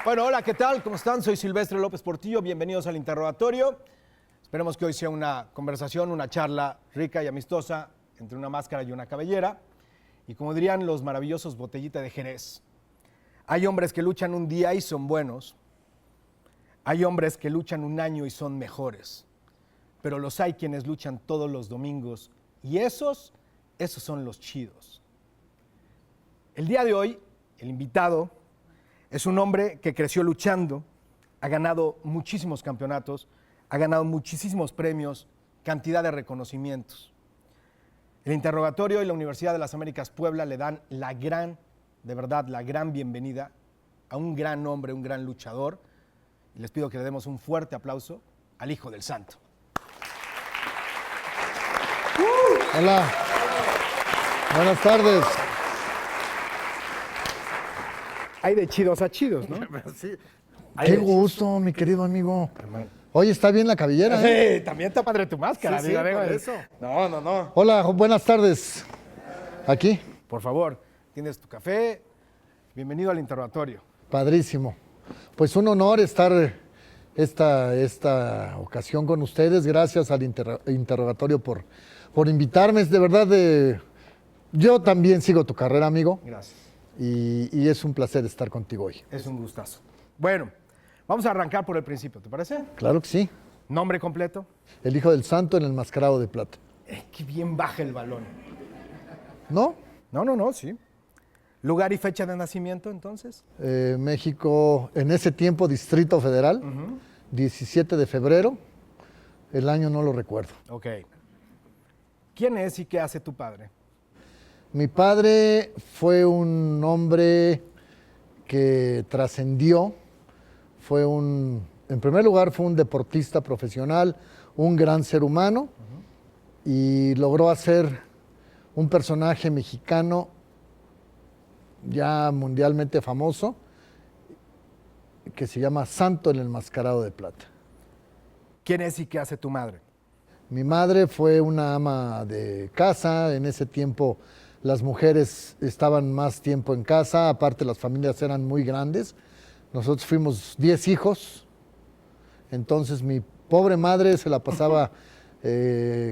Bueno, hola, ¿qué tal? ¿Cómo están? Soy Silvestre López Portillo, bienvenidos al interrogatorio. Esperemos que hoy sea una conversación, una charla rica y amistosa entre una máscara y una cabellera. Y como dirían los maravillosos Botellita de Jerez, hay hombres que luchan un día y son buenos. Hay hombres que luchan un año y son mejores. Pero los hay quienes luchan todos los domingos y esos son los chidos. El día de hoy, el invitado es un hombre que creció luchando, ha ganado muchísimos campeonatos, ha ganado muchísimos premios, cantidad de reconocimientos. El interrogatorio y la Universidad de las Américas Puebla le dan de verdad, la gran bienvenida a un gran hombre, un gran luchador. Y les pido que le demos un fuerte aplauso al Hijo del Santo. Hola, buenas tardes. Hay de chidos a chidos, ¿no? Sí. Qué gusto, mi querido amigo. Hermano. Oye, está bien la cabellera, ¿eh? Sí, también está padre tu máscara. Sí, digo, por digo, eso. No. Hola, buenas tardes. Aquí, Por favor, tienes tu café. Bienvenido al interrogatorio. padrísimo. Pues un honor estar esta ocasión con ustedes. Gracias al interrogatorio por invitarme. Es de verdad, yo también sigo tu carrera, amigo. Gracias. Y es un placer estar contigo hoy. Es un gustazo. Bueno, vamos a arrancar por el principio, ¿te parece? Claro que sí. Nombre completo. El Hijo del Santo en el Enmascarado de Plata. Qué bien baja el balón. ¿No? No, sí. Lugar y fecha de nacimiento, entonces. México, en ese tiempo, Distrito Federal, 17 de febrero, el año no lo recuerdo. Ok. ¿Quién es y qué hace tu padre? Mi padre fue un hombre que trascendió, en primer lugar fue un deportista profesional, un gran ser humano, y logró hacer un personaje mexicano ya mundialmente famoso, que se llama Santo el Enmascarado de Plata. ¿Quién es y qué hace tu madre? Mi madre fue una ama de casa. En ese tiempo las mujeres estaban más tiempo en casa, aparte las familias eran muy grandes. Nosotros fuimos 10 hijos, entonces mi pobre madre se la pasaba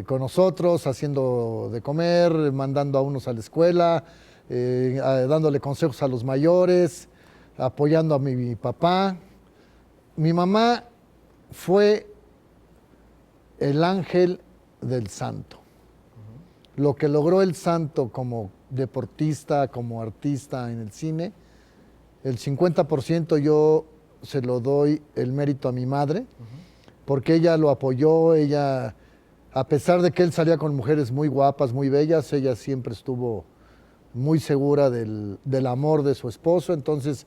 con nosotros, haciendo de comer, mandando a unos a la escuela, dándole consejos a los mayores, apoyando a mi papá. Mi mamá fue el ángel del santo. Lo que logró el santo como deportista, como artista en el cine, el 50% yo se lo doy el mérito a mi madre, porque ella lo apoyó. Ella, a pesar de que él salía con mujeres muy guapas, muy bellas, ella siempre estuvo muy segura del amor de su esposo. Entonces,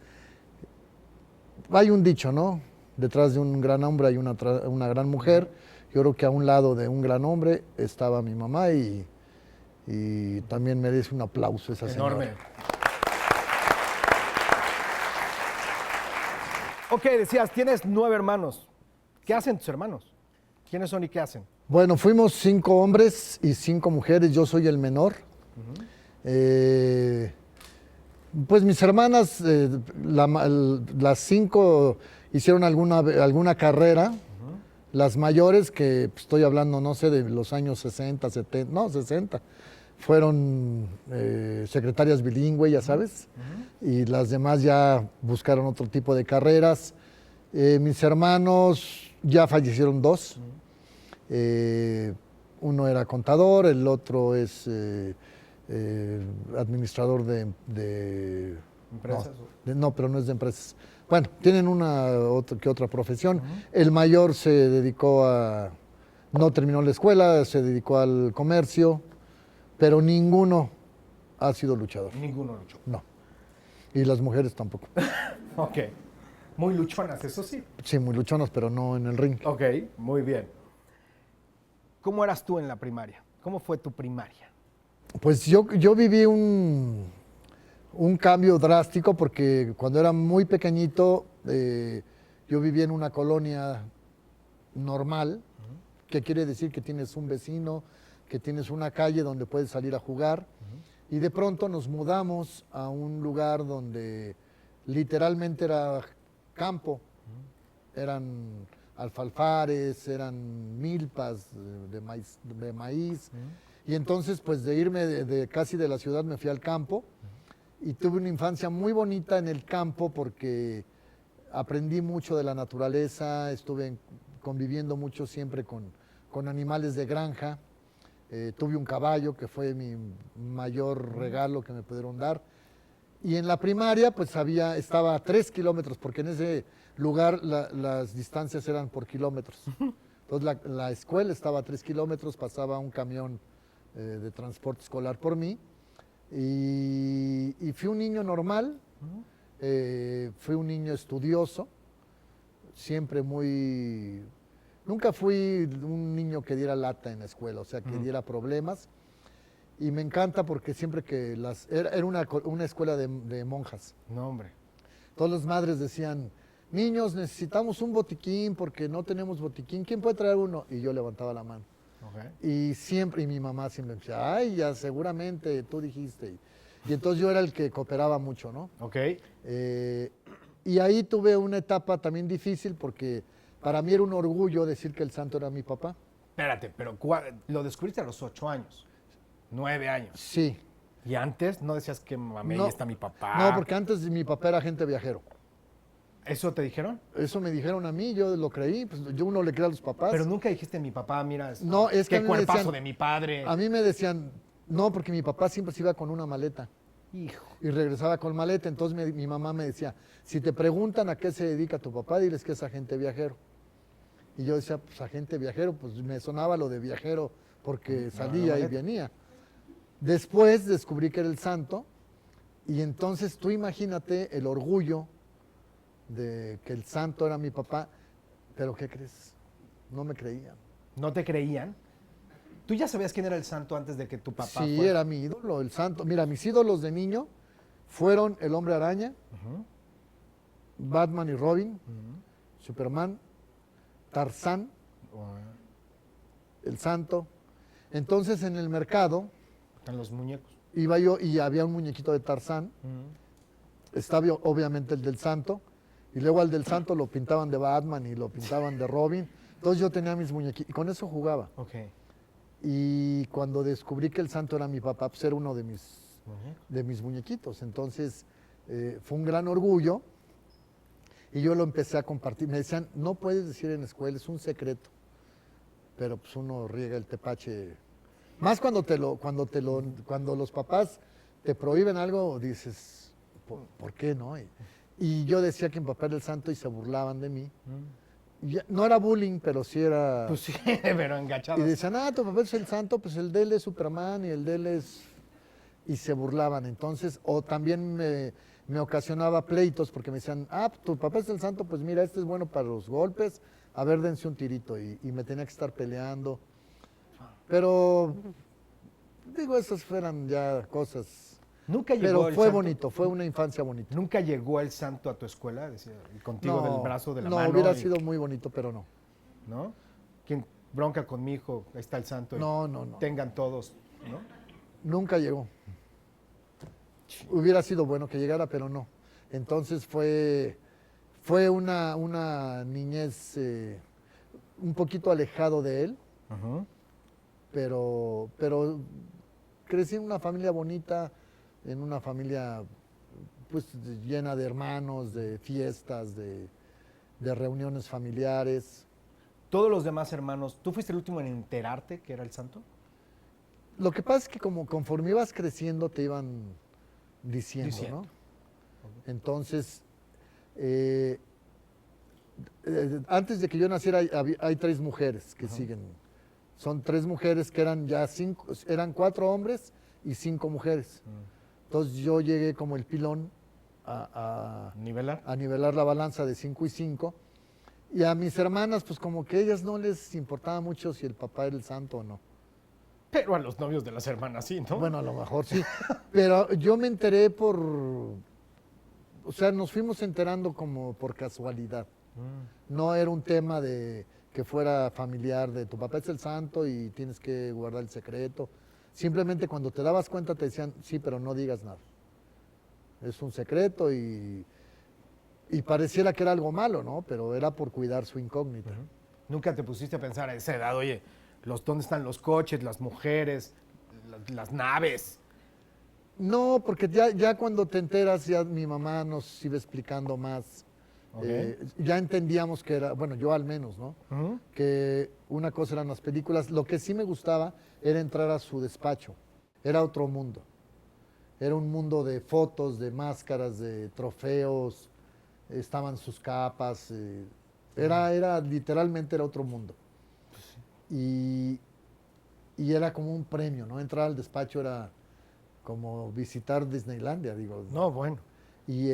hay un dicho, ¿no? Detrás de un gran hombre hay una gran mujer. Yo creo que a un lado de un gran hombre estaba mi mamá y también merece un aplauso esa Enorme. señora. Ok, decías, tienes 9 hermanos. ¿Qué hacen tus hermanos? ¿Quiénes son y qué hacen? Bueno, fuimos 5 hombres y 5 mujeres. Yo soy el menor. Pues mis hermanas, las 5 hicieron alguna carrera. Las mayores, que estoy hablando, no sé, de los años 60, 70, no, 60, fueron secretarias bilingües, ya sabes, y las demás ya buscaron otro tipo de carreras. Mis hermanos, ya fallecieron 2. Uno era contador, el otro es administrador de ¿Empresas? no, pero no es de empresas. Bueno, tienen una que otra profesión. El mayor se dedicó no terminó la escuela, se dedicó al comercio, pero ninguno ha sido luchador. Ninguno luchó. No. Y las mujeres tampoco. Ok. Muy luchonas, eso sí. Sí, muy luchonas, pero no en el ring. Ok, muy bien. ¿Cómo eras tú en la primaria? ¿Cómo fue tu primaria? Pues yo viví un cambio drástico, porque cuando era muy pequeñito yo vivía en una colonia normal, que quiere decir que tienes un vecino, que tienes una calle donde puedes salir a jugar, y de pronto nos mudamos a un lugar donde literalmente era campo, eran alfalfares, eran milpas de maíz. Y entonces, pues de irme casi de la ciudad me fui al campo y tuve una infancia muy bonita en el campo porque aprendí mucho de la naturaleza, estuve conviviendo mucho siempre con animales de granja. Tuve un caballo que fue mi mayor regalo que me pudieron dar. Y en la primaria, pues estaba a 3 kilómetros, porque en ese lugar las distancias eran por kilómetros. Entonces la escuela estaba a 3 kilómetros, pasaba un camión de transporte escolar por mí. Y fui un niño normal, fui un niño estudioso, siempre nunca fui un niño que diera lata en la escuela, o sea, que diera problemas. Y me encanta porque siempre que era una escuela de monjas. No, hombre. Todas las madres decían, niños, necesitamos un botiquín porque no tenemos botiquín. ¿Quién puede traer uno? Y yo levantaba la mano. Okay. Y mi mamá siempre me decía, ay, ya seguramente tú dijiste. Y entonces yo era el que cooperaba mucho, ¿no? Ok. Y ahí tuve una etapa también difícil porque para mí era un orgullo decir que el santo era mi papá. Espérate, pero lo descubriste a los 8 años, 9 años. Sí. ¿Y antes no decías que mami, ahí está mi papá? No, porque antes mi papá era agente viajero. ¿Eso te dijeron? Eso me dijeron a mí, yo lo creí, pues uno le cree a los papás. Pero nunca dijiste mi papá, mira, no, es que qué cuerpazo de mi padre. A mí me decían, no, porque mi papá siempre se iba con una maleta. Hijo. Y regresaba con maleta, entonces mi mamá me decía, si te preguntan a qué se dedica tu papá, diles que es agente viajero. Y yo decía, pues agente viajero, pues me sonaba lo de viajero porque salía y venía. Después descubrí que era el santo y entonces tú imagínate el orgullo de que el santo era mi papá, pero ¿qué crees? No me creían. ¿No te creían? ¿Tú ya sabías quién era el santo antes de que tu papá Sí, fuera? era mi ídolo, el santo. Mira, mis ídolos de niño fueron el Hombre Araña, Batman y Robin, Superman, Tarzán, el santo. Entonces en el mercado Están los muñecos. iba yo y había un muñequito de Tarzán, estaba obviamente el del santo, y luego al del santo lo pintaban de Batman y lo pintaban de Robin. Entonces yo tenía mis muñequitos y con eso jugaba. Ok. Y cuando descubrí que el santo era mi papá, pues era uno de mis muñequitos. Entonces fue un gran orgullo y yo lo empecé a compartir. Me decían, no puedes decir en la escuela, es un secreto. Pero pues uno riega el tepache. Más cuando los papás te prohíben algo, dices, ¿por qué no? Y yo decía que mi papá era el santo y se burlaban de mí. No era bullying, pero sí era... Pues sí, pero engachados. Y decían, tu papá es el santo, pues el de él es Superman y el de él es... Y se burlaban. Entonces, o también me ocasionaba pleitos porque me decían, tu papá es el santo, pues mira, este es bueno para los golpes, a ver, dense un tirito. Y me tenía que estar peleando. Pero, digo, esas fueran ya cosas... Nunca llegó Pero el fue santo. bonito, fue una infancia bonita. ¿Nunca llegó el santo a tu escuela? Decía, contigo del brazo, de la mano. No, hubiera sido muy bonito, pero no. ¿No? ¿Quién bronca con mi hijo? Ahí está el santo. No. Tengan todos, ¿no? Nunca llegó. Hubiera sido bueno que llegara, pero no. Entonces fue una niñez un poquito alejado de él, pero crecí en una familia bonita, en una familia pues llena de hermanos, de fiestas, de reuniones familiares. Todos los demás hermanos, ¿tú fuiste el último en enterarte que era el santo? Lo que pasa es que como conforme ibas creciendo te iban diciendo. ¿no? Entonces, antes de que yo naciera hay 3 mujeres que siguen. Son 3 mujeres que eran ya 5, eran 4 hombres y 5 mujeres. Entonces yo llegué como el pilón a nivelar la balanza de 5 y 5. Y a mis hermanas, pues como que a ellas no les importaba mucho si el papá era el santo o no. Pero a los novios de las hermanas sí, ¿no? Bueno, a lo mejor sí. Pero yo me enteré o sea, nos fuimos enterando como por casualidad. No era un tema de que fuera familiar, de tu papá es el santo y tienes que guardar el secreto. Simplemente cuando te dabas cuenta te decían, sí, pero no digas nada. Es un secreto y y pareciera que era algo malo, ¿no? Pero era por cuidar su incógnita. Nunca te pusiste a pensar a esa edad, oye, ¿dónde están los coches, las mujeres, las naves? No, porque ya cuando te enteras, ya mi mamá nos iba explicando más. Ok. Ya entendíamos que era, bueno, yo al menos, ¿no? Ujú. Que una cosa eran las películas. Lo que sí me gustaba era entrar a su despacho. Era otro mundo. Era un mundo de fotos, de máscaras, de trofeos. Estaban sus capas. Literalmente era otro mundo. Y, y era como un premio, ¿no? Entrar al despacho era como visitar Disneylandia, digo. No, bueno. Y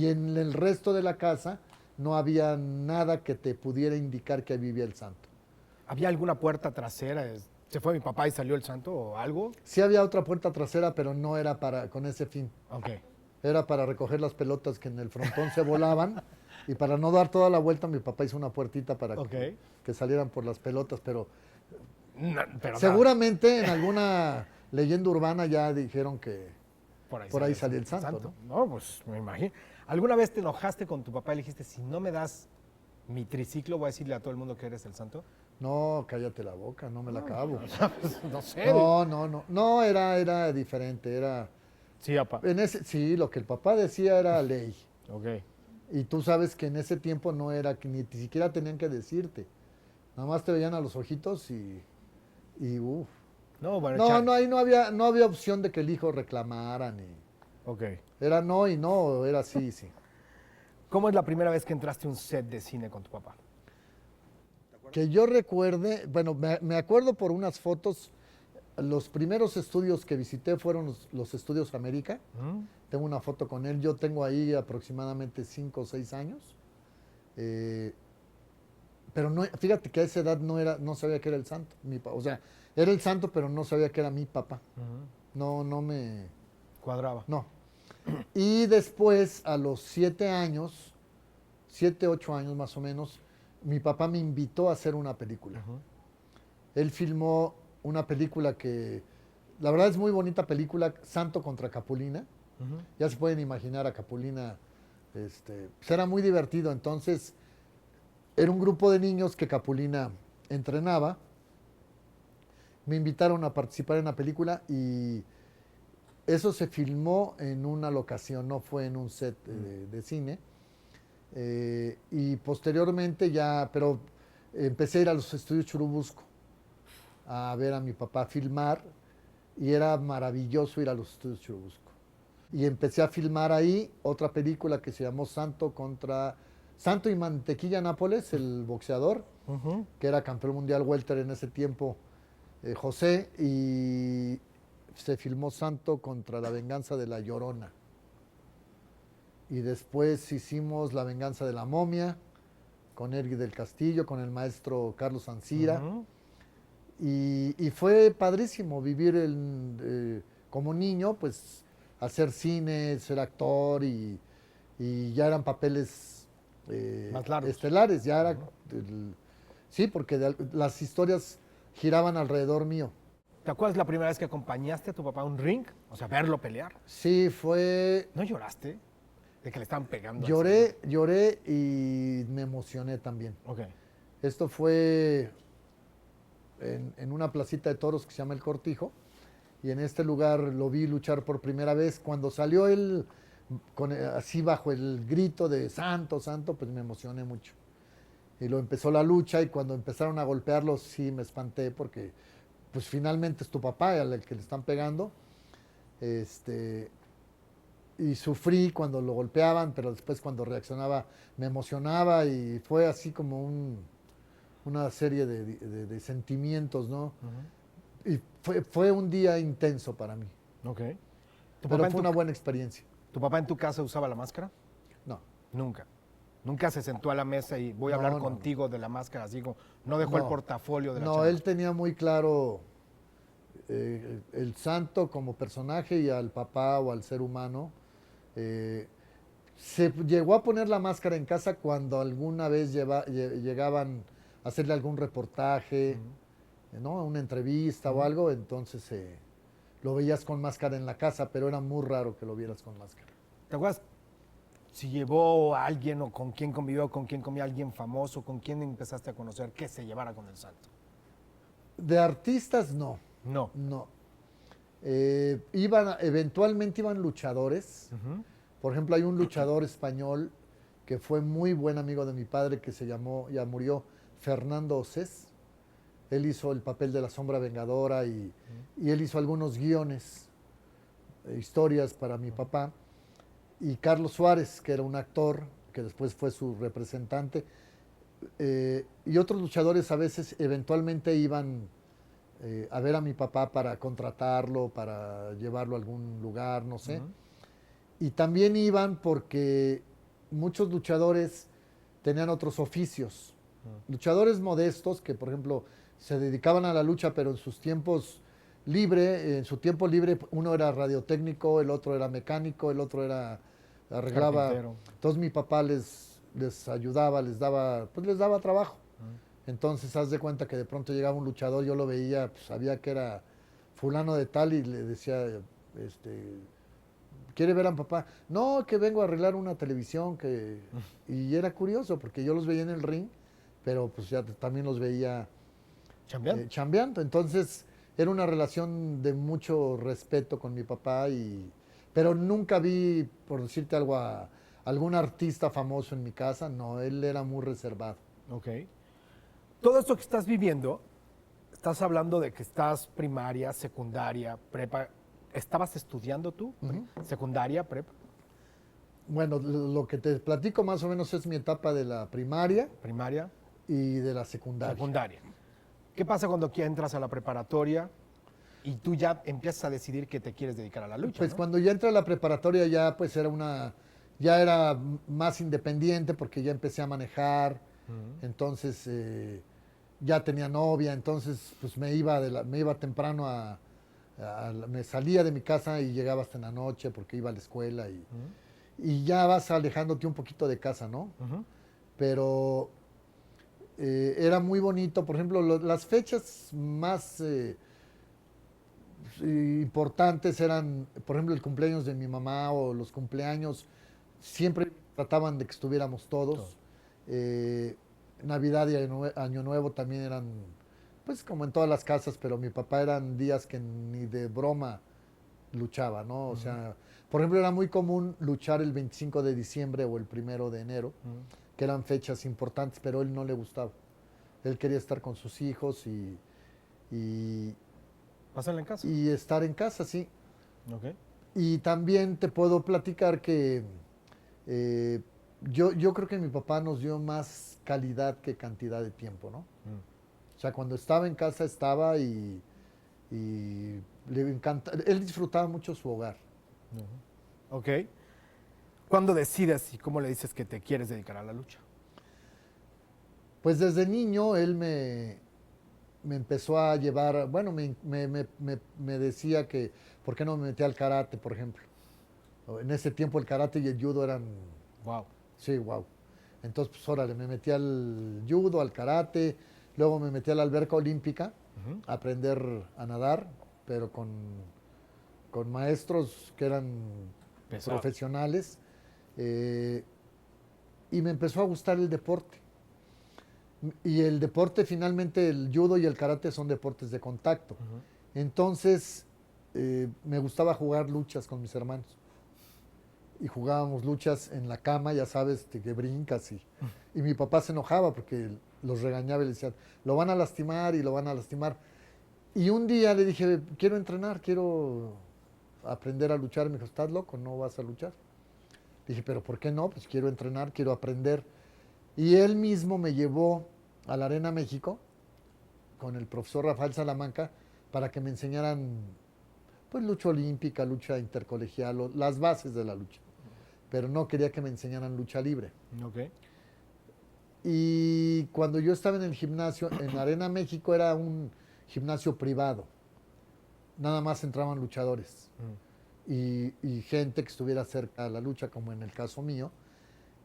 en el resto de la casa no había nada que te pudiera indicar que vivía el santo. ¿Había alguna puerta trasera? ¿Se fue mi papá y salió el santo o algo? Sí había otra puerta trasera, pero no era con ese fin. Ok. Era para recoger las pelotas que en el frontón se volaban. Y para no dar toda la vuelta, mi papá hizo una puertita para Ok. que salieran por las pelotas. Pero Pero seguramente en alguna leyenda urbana ya dijeron que por ahí salía el santo, ¿no? No, pues me imagino. ¿Alguna vez te enojaste con tu papá y le dijiste, si no me das mi triciclo, voy a decirle a todo el mundo que eres el santo? No, cállate la boca, no me la acabo. No sé. No, era diferente, era... Sí, papá. Sí, lo que el papá decía era ley. Ok. Y tú sabes que en ese tiempo no era, que ni siquiera tenían que decirte. Nada más te veían a los ojitos y uff. No, bueno, No, ahí no había opción de que el hijo reclamara ni. Ok. Era no y no, era sí, sí. ¿Cómo es la primera vez que entraste a un set de cine con tu papá? Que yo recuerde, bueno, me acuerdo por unas fotos, los primeros estudios que visité fueron los estudios América. Tengo una foto con él, yo tengo ahí aproximadamente 5 o 6 años. Pero no, fíjate que a esa edad no sabía que era el santo. O sea, era el santo, pero no sabía que era mi papá. No me... Cuadraba. No. Y después, a los 7 años, 7, 8 años más o menos, mi papá me invitó a hacer una película. Él filmó una película que, la verdad es muy bonita película, Santo contra Capulina. Ya se pueden imaginar a Capulina, pues era muy divertido. Entonces, era un grupo de niños que Capulina entrenaba. Me invitaron a participar en la película y eso se filmó en una locación, no fue en un set de cine. Y posteriormente pero empecé a ir a los estudios Churubusco a ver a mi papá filmar y era maravilloso ir a los estudios Churubusco. Y empecé a filmar ahí otra película que se llamó Santo y Mantequilla Nápoles, el boxeador, que era campeón mundial welter en ese tiempo, José, y se filmó Santo contra la venganza de la Llorona. Y después hicimos La venganza de la momia, con Ergui del Castillo, con el maestro Carlos Ancira. Y fue padrísimo vivir como niño, pues hacer cine, ser actor y ya eran papeles Más largos. estelares. Ya era, sí, porque las historias giraban alrededor mío. ¿Te acuerdas la primera vez que acompañaste a tu papá a un ring? O sea, verlo pelear. Sí, fue... ¿No lloraste? De que le estaban pegando. Lloré y me emocioné también. Ok. Esto fue en una placita de toros que se llama El Cortijo, y en este lugar lo vi luchar por primera vez. Cuando salió él así bajo el grito de Santo, Santo, pues me emocioné mucho. Y lo empezó la lucha y cuando empezaron a golpearlo sí me espanté porque pues finalmente es tu papá al que le están pegando. Y sufrí cuando lo golpeaban, pero después cuando reaccionaba me emocionaba y fue así como una serie de sentimientos, ¿no? Y fue un día intenso para mí, Ok. pero fue una buena experiencia. ¿Tu papá en tu casa usaba la máscara? No, Nunca. Nunca se sentó a la mesa y voy a hablar contigo de la máscara, así como no dejó el portafolio de la chava. él tenía muy claro el santo como personaje y al papá o al ser humano. Se llegó a poner la máscara en casa cuando alguna vez llegaban a hacerle algún reportaje, ¿no? Una entrevista o algo, entonces lo veías con máscara en la casa, pero era muy raro que lo vieras con máscara. ¿Te acuerdas? si llevó a alguien o con quién convivió, con quién comía alguien famoso, con quién empezaste a conocer que se llevara con el santo. De artistas, no. No. No. Eventualmente iban luchadores. Por ejemplo, hay un luchador español que fue muy buen amigo de mi padre que se llamó, ya murió, Fernando Osés. Él hizo el papel de la Sombra Vengadora y él hizo algunos guiones, historias para mi papá. Y Carlos Suárez, que era un actor, que después fue su representante. Y otros luchadores a veces eventualmente iban a ver a mi papá para contratarlo, para llevarlo a algún lugar, no sé. Y también iban porque muchos luchadores tenían otros oficios. Luchadores modestos que, por ejemplo, se dedicaban a la lucha, pero en sus tiempos en su tiempo libre, uno era radiotécnico, el otro era mecánico, el otro arreglaba. Carpintero. Entonces mi papá les ayudaba, les daba trabajo. Entonces, haz de cuenta que de pronto llegaba un luchador, yo lo veía, pues, sabía que era fulano de tal y le decía, ¿quiere ver a mi papá? No, que vengo a arreglar una televisión. Y era curioso porque yo los veía en el ring, pero pues ya también los veía ¿Chambeando? chambeando. Entonces, era una relación de mucho respeto con mi papá, pero nunca vi, por decirte algo, a algún artista famoso en mi casa. No, él era muy reservado. Ok. Todo esto que estás viviendo, estás hablando de que estás primaria, secundaria, prepa. ¿Estabas estudiando tú? ¿Secundaria, prepa? Bueno, lo que te platico más o menos es mi etapa de la primaria Primaria, y de la secundaria. secundaria. ¿Qué pasa cuando entras a la preparatoria y tú ya empiezas a decidir que te quieres dedicar a la lucha? Pues ¿no? cuando ya entré a la preparatoria ya pues ya era más independiente porque ya empecé a manejar, entonces ya tenía novia, entonces pues me iba temprano me salía de mi casa y llegaba hasta en la noche porque iba a la escuela y ya vas alejándote un poquito de casa, ¿no? Pero era muy bonito, por ejemplo, las fechas más importantes eran, por ejemplo, el cumpleaños de mi mamá o los cumpleaños, siempre trataban de que estuviéramos todos. Navidad y Año Nuevo también eran, pues como en todas las casas, pero mi papá eran días que ni de broma luchaba, ¿no? O sea, por ejemplo, era muy común luchar el 25 de diciembre o el 1 de enero, que eran fechas importantes, pero a él no le gustaba. Él quería estar con sus hijos y ¿Pásala en casa? y estar en casa, sí. Ok. Y también te puedo platicar que yo creo que mi papá nos dio más calidad que cantidad de tiempo, ¿no? O sea, cuando estaba en casa estaba y le encanta, él disfrutaba mucho su hogar. Ok. ¿Cuándo decides y cómo le dices que te quieres dedicar a la lucha? Pues desde niño él me empezó a llevar, bueno, me decía que, ¿por qué no me metía al karate, por ejemplo? En ese tiempo el karate y el judo eran, Wow. sí, wow. Entonces, pues órale, me metí al judo, al karate, luego me metí a la alberca olímpica a aprender a nadar, pero con maestros que eran Pesado. profesionales. Y me empezó a gustar el deporte. Y el deporte, finalmente, el judo y el karate son deportes de contacto. Entonces, me gustaba jugar luchas con mis hermanos. Y jugábamos luchas en la cama, ya sabes, que brincas. Y mi papá se enojaba porque los regañaba y le decía, lo van a lastimar y lo van a lastimar. Y un día le dije, quiero entrenar, quiero aprender a luchar. Me dijo, ¿estás loco? No vas a luchar. Dije, ¿pero por qué no? Pues quiero entrenar, quiero aprender. Y él mismo me llevó a la Arena México con el profesor Rafael Salamanca para que me enseñaran pues lucha olímpica, lucha intercolegial, las bases de la lucha. Pero no quería que me enseñaran lucha libre. Ok. Y cuando yo estaba en el gimnasio, en Arena México era un gimnasio privado. Nada más entraban luchadores y gente que estuviera cerca de la lucha, como en el caso mío.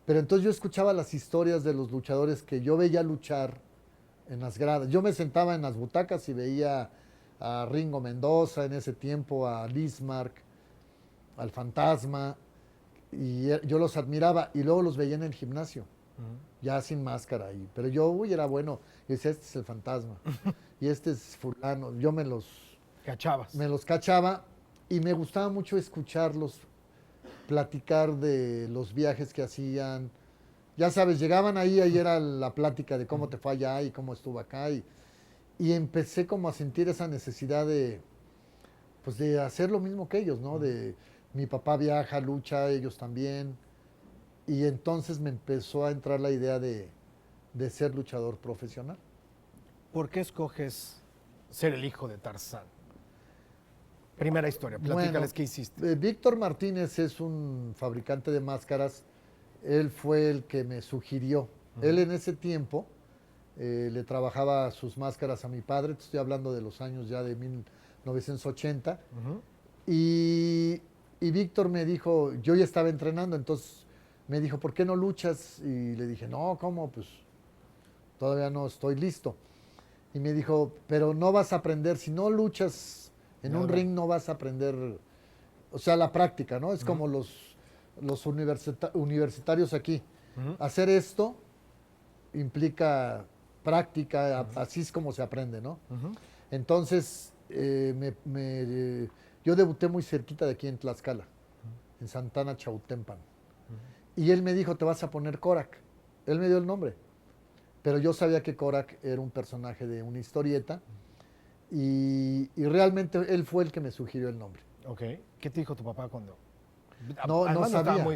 Pero entonces yo escuchaba las historias de los luchadores que yo veía luchar en las gradas. Yo me sentaba en las butacas y veía a Ringo Mendoza en ese tiempo, a Lismark, al Fantasma, yo los admiraba y luego los veía en el gimnasio, ya sin máscara. Pero yo, era bueno. Y decía, este es el fantasma. Y este es fulano. Yo Cachabas. me los cachaba y me gustaba mucho escucharlos platicar de los viajes que hacían. Ya sabes, llegaban ahí era la plática de cómo te fue allá y cómo estuvo acá. Y empecé como a sentir esa necesidad pues de hacer lo mismo que ellos, ¿no? De mi papá viaja, lucha, ellos también. Y entonces me empezó a entrar la idea de ser luchador profesional. ¿Por qué escoges ser el hijo de Tarzán? Primera historia, platícales qué hiciste. Víctor Martínez es un fabricante de máscaras. Él fue el que me sugirió. Él en ese tiempo le trabajaba sus máscaras a mi padre. Te estoy hablando de los años ya de 1980. Y Víctor me dijo, yo ya estaba entrenando, entonces me dijo, ¿por qué no luchas? Y le dije, no, ¿cómo? Pues todavía no estoy listo. Y me dijo, pero no vas a aprender, si no luchas en un ring no vas a aprender, o sea, la práctica, ¿no? Es como los universitarios aquí. Hacer esto implica práctica, así es como se aprende, ¿no? Entonces, yo debuté muy cerquita de aquí en Tlaxcala, en Santana Chautempan. Y él me dijo, te vas a poner Korak. Él me dio el nombre. Pero yo sabía que Korak era un personaje de una historieta y realmente él fue el que me sugirió el nombre. Ok. ¿Qué te dijo tu papá cuando...? No sabía.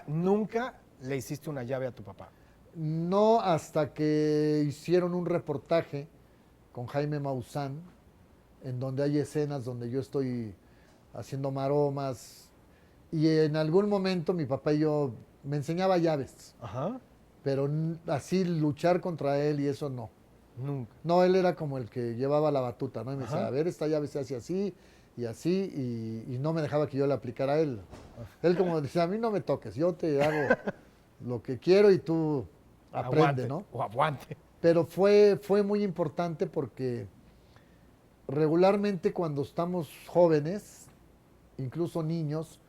Nunca le hiciste una llave a tu papá. No, hasta que hicieron un reportaje con Jaime Maussan, en donde hay escenas donde yo estoy haciendo maromas. Y en algún momento mi papá y yo me enseñaba llaves. Ajá. Pero así luchar contra él y eso no. Nunca. No, él era como el que llevaba la batuta, ¿no? Y me decía, a ver, esta llave se hace así y así, y no me dejaba que yo le aplicara a él. Él como decía, a mí no me toques, yo te hago lo que quiero y tú aprende, Aguante, ¿no? O aguante. Pero fue muy importante porque regularmente cuando estamos jóvenes, incluso niños,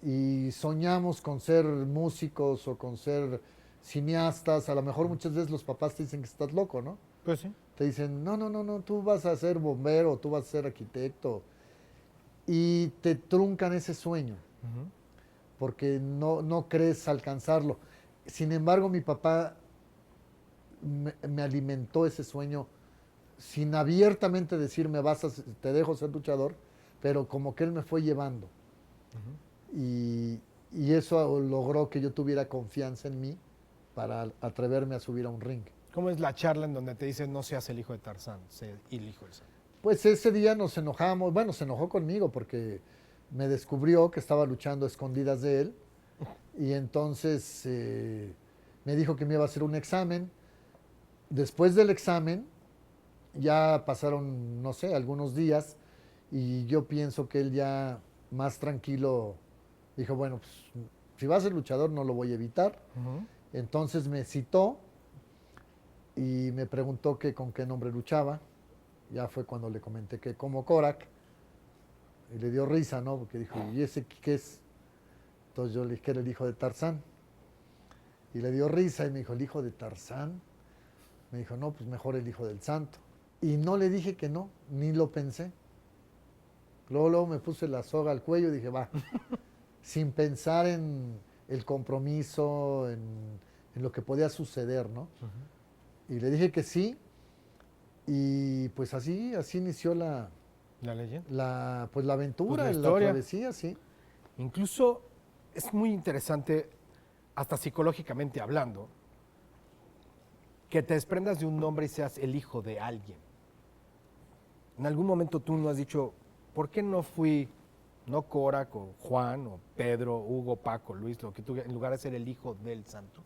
y soñamos con ser músicos o con ser cineastas, a lo mejor muchas veces los papás te dicen que estás loco, ¿no? Pues sí. Te dicen, no, tú vas a ser bombero, tú vas a ser arquitecto, y te truncan ese sueño, porque no crees alcanzarlo. Sin embargo, mi papá me alimentó ese sueño sin abiertamente decirme, te dejo ser luchador, pero como que él me fue llevando. Y eso logró que yo tuviera confianza en mí para atreverme a subir a un ring. ¿Cómo es la charla en donde te dicen no seas el hijo de Tarzán, sé el hijo de Tarzán? Pues ese día nos enojamos, bueno, se enojó conmigo porque me descubrió que estaba luchando a escondidas de él y entonces me dijo que me iba a hacer un examen. Después del examen ya pasaron, no sé, algunos días y yo pienso que él ya más tranquilo dijo, bueno, pues si va a ser luchador no lo voy a evitar. Entonces me citó y me preguntó que con qué nombre luchaba. Ya fue cuando le comenté que como Korak. Y le dio risa, ¿no? Porque dijo, ¿y ese qué es? Entonces yo le dije que era el hijo de Tarzán. Y le dio risa y me dijo, ¿el hijo de Tarzán? Me dijo, no, pues mejor el hijo del santo. Y no le dije que no, ni lo pensé. Luego me puse la soga al cuello y dije, va, sin pensar en el compromiso, en lo que podía suceder, ¿no? Y le dije que sí, y pues así inició la leyenda. Pues la aventura, Pues la travesía, sí. Incluso es muy interesante, hasta psicológicamente hablando, que te desprendas de un nombre y seas el hijo de alguien. En algún momento tú no has dicho, ¿por qué no fui, no Korak o Juan o Pedro, Hugo, Paco, Luis, lo que tú, en lugar de ser el hijo del santo?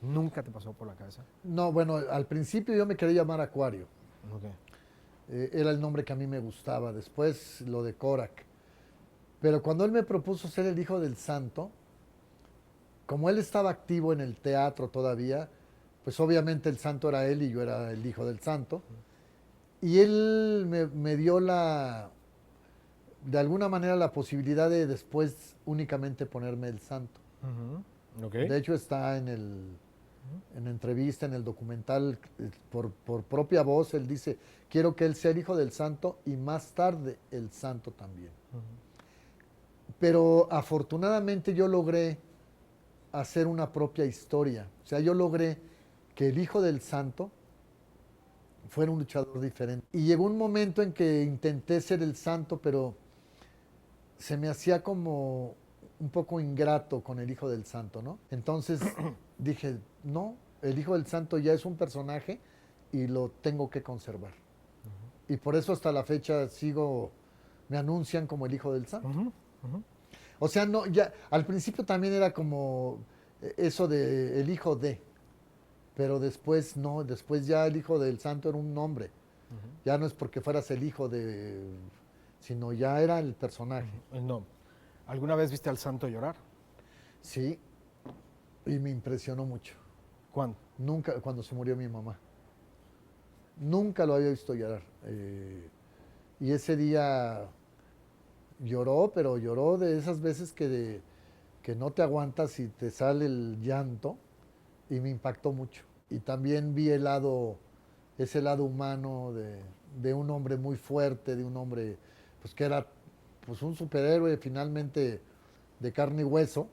¿Nunca te pasó por la cabeza? No, bueno, al principio yo me quería llamar Acuario. Okay. Era el nombre que a mí me gustaba. Después lo de Korak. Pero cuando él me propuso ser el hijo del santo, como él estaba activo en el teatro todavía, pues obviamente el santo era él y yo era el hijo del santo. Y él me dio de alguna manera la posibilidad de después únicamente ponerme el santo. Ok. De hecho está en la entrevista, en el documental, por propia voz, él dice, quiero que él sea el hijo del santo y más tarde el santo también. Pero afortunadamente yo logré hacer una propia historia. O sea, yo logré que el hijo del santo fuera un luchador diferente. Y llegó un momento en que intenté ser el santo, pero se me hacía como un poco ingrato con el hijo del santo, ¿no? Entonces dije, no, el hijo del santo ya es un personaje y lo tengo que conservar. Y por eso hasta la fecha me anuncian como el hijo del santo. O sea, no, ya, al principio también era como eso de el hijo de, pero después no, después ya el hijo del santo era un nombre. Ya no es porque fueras el hijo de, sino ya era el personaje. No. ¿Alguna vez viste al santo llorar? Sí, y me impresionó mucho. ¿Cuándo? Nunca, cuando se murió mi mamá. Nunca lo había visto llorar. Y ese día lloró, pero lloró de esas veces que no te aguantas y te sale el llanto, y me impactó mucho. Y también vi ese lado humano de un hombre muy fuerte, de un hombre pues, que era pues, un superhéroe finalmente de carne y hueso,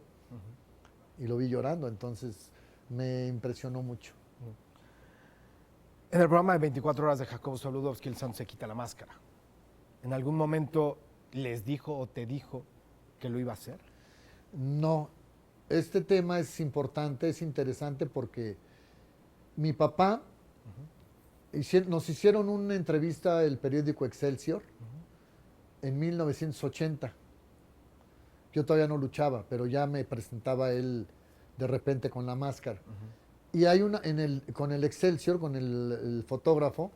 y lo vi llorando, entonces me impresionó mucho. En el programa de 24 horas de Jacobo Saludowski, el santo se quita la máscara. ¿En algún momento les dijo o te dijo que lo iba a hacer? No, este tema es importante, es interesante porque mi papá, nos hicieron una entrevista el periódico Excelsior en 1980. Yo todavía no luchaba, pero ya me presentaba él de repente con la máscara. Y hay con el Excelsior, con el fotógrafo,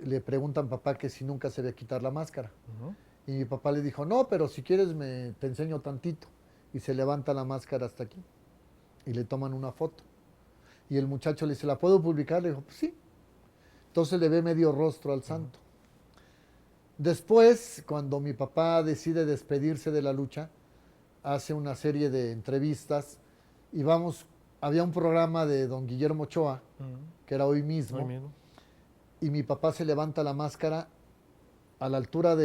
le preguntan papá que si nunca se ve quitar la máscara. Y mi papá le dijo, no, pero si quieres te enseño tantito. Y se levanta la máscara hasta aquí. Y le toman una foto. Y el muchacho le dice, ¿la puedo publicar? Le dijo, pues sí. Entonces le ve medio rostro al santo. Después, cuando mi papá decide despedirse de la lucha, hace una serie de entrevistas y había un programa de don Guillermo Ochoa, que era hoy mismo, y mi papá se levanta la máscara a la altura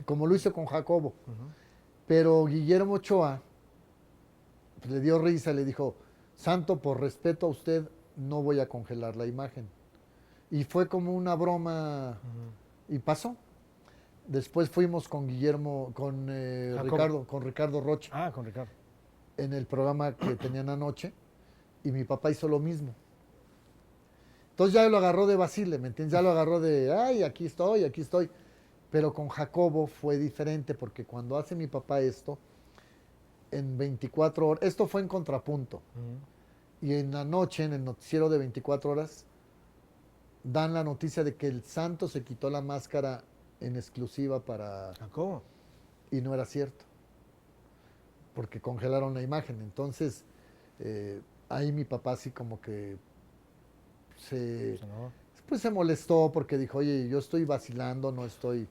como lo hizo con Jacobo. Pero Guillermo Ochoa pues, le dio risa y le dijo, santo, por respeto a usted, no voy a congelar la imagen. Y fue como una broma y pasó. Después fuimos con Ricardo Rocha. Ah, con Ricardo. En el programa que tenían anoche, y mi papá hizo lo mismo. Entonces ya lo agarró de vacile, ¿me entiendes? Ya lo agarró de, ay, aquí estoy, aquí estoy. Pero con Jacobo fue diferente, porque cuando hace mi papá esto, en 24 horas, esto fue en Contrapunto, y en la noche, en el noticiero de 24 horas, dan la noticia de que el santo se quitó la máscara en exclusiva para... Jacobo. Y no era cierto, porque congelaron la imagen. Entonces, ahí mi papá así como que se molestó porque dijo, oye, yo estoy vacilando, no estoy...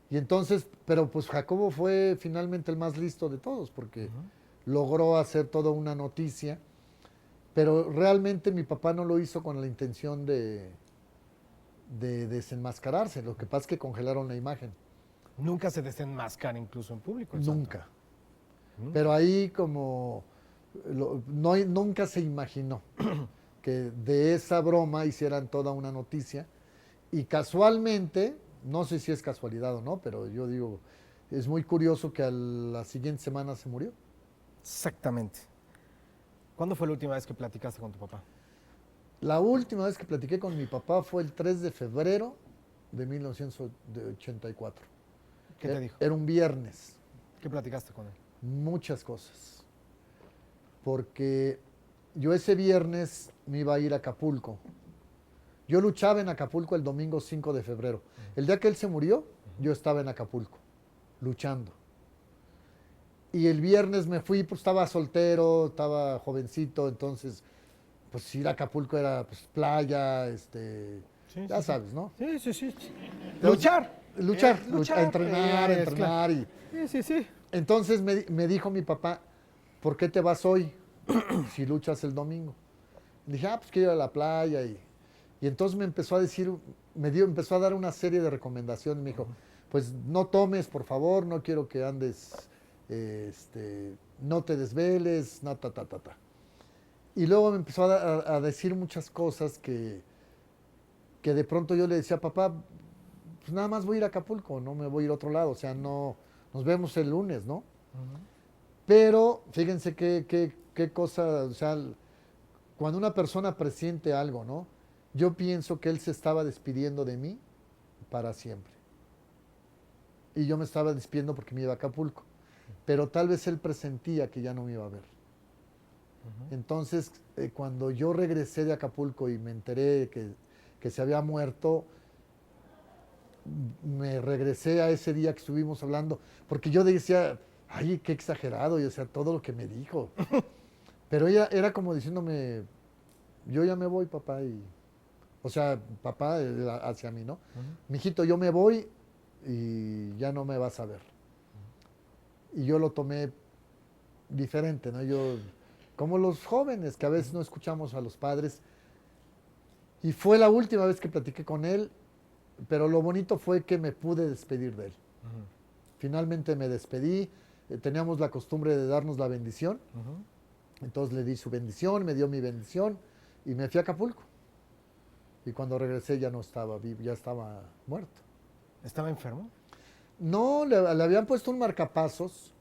Y entonces, pero pues Jacobo fue finalmente el más listo de todos, porque logró hacer toda una noticia, pero realmente mi papá no lo hizo con la intención de desenmascararse. Lo que pasa es que congelaron la imagen. Nunca se desenmascara incluso en público. Nunca. Pero ahí como nunca se imaginó que de esa broma hicieran toda una noticia, y casualmente, no sé si es casualidad o no, pero yo digo, es muy curioso que a la siguiente semana se murió. Exactamente. ¿Cuándo fue la última vez que platicaste con tu papá? La última vez que platiqué con mi papá fue el 3 de febrero de 1984. ¿Qué te dijo? Era un viernes. ¿Qué platicaste con él? Muchas cosas. Porque yo ese viernes me iba a ir a Acapulco. Yo luchaba en Acapulco el domingo 5 de febrero. El día que él se murió, yo estaba en Acapulco, luchando. Y el viernes me fui, pues estaba soltero, estaba jovencito, entonces pues ir a Acapulco era pues playa, Sí, ya sí, sí. sabes, ¿no? Sí, sí, sí. Entonces, Luchar. a entrenar, Es claro. entrenar. Y Sí, sí, sí. entonces me dijo mi papá, ¿por qué te vas hoy si luchas el domingo? Le dije, pues quiero ir a la playa. Y entonces me empezó a decir, empezó a dar una serie de recomendaciones. Me dijo, pues no tomes, por favor, no quiero que andes, no te desveles, no, ta, ta, ta, ta. Y luego me empezó a decir muchas cosas que de pronto yo le decía, papá, pues nada más voy a ir a Acapulco, no me voy a ir a otro lado, o sea, no, nos vemos el lunes, ¿no? Pero fíjense qué cosa, o sea, cuando una persona presiente algo, ¿no? Yo pienso que él se estaba despidiendo de mí para siempre. Y yo me estaba despidiendo porque me iba a Acapulco. Pero tal vez él presentía que ya no me iba a ver. Entonces, cuando yo regresé de Acapulco y me enteré que se había muerto, me regresé a ese día que estuvimos hablando, porque yo decía, ay, qué exagerado, y o sea, todo lo que me dijo. Pero ella era como diciéndome, yo ya me voy, papá, o sea, papá hacia mí, ¿no? Mijito, yo me voy y ya no me vas a ver. Y yo lo tomé diferente, ¿no? Yo, como los jóvenes, que a veces no escuchamos a los padres. Y fue la última vez que platiqué con él, pero lo bonito fue que me pude despedir de él. Finalmente me despedí, teníamos la costumbre de darnos la bendición, entonces le di su bendición, me dio mi bendición y me fui a Acapulco. Y cuando regresé ya no estaba vivo, ya estaba muerto. ¿Estaba enfermo? No, le habían puesto un marcapasos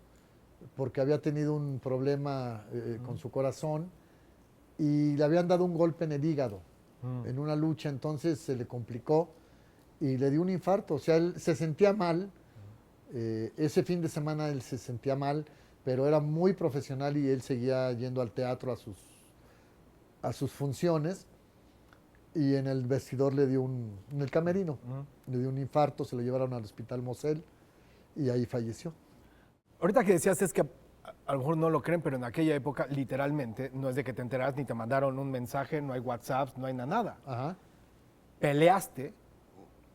porque había tenido un problema con su corazón y le habían dado un golpe en el hígado en una lucha, entonces se le complicó y le dio un infarto. O sea, él se sentía mal, ese fin de semana él se sentía mal, pero era muy profesional y él seguía yendo al teatro a sus funciones y en el vestidor le dio en el camerino, le dio un infarto, se lo llevaron al hospital Mosel y ahí falleció. Ahorita que decías es que a lo mejor no lo creen, pero en aquella época, literalmente, no es de que te enteras ni te mandaron un mensaje, no hay WhatsApp, no hay nada. Ajá. Peleaste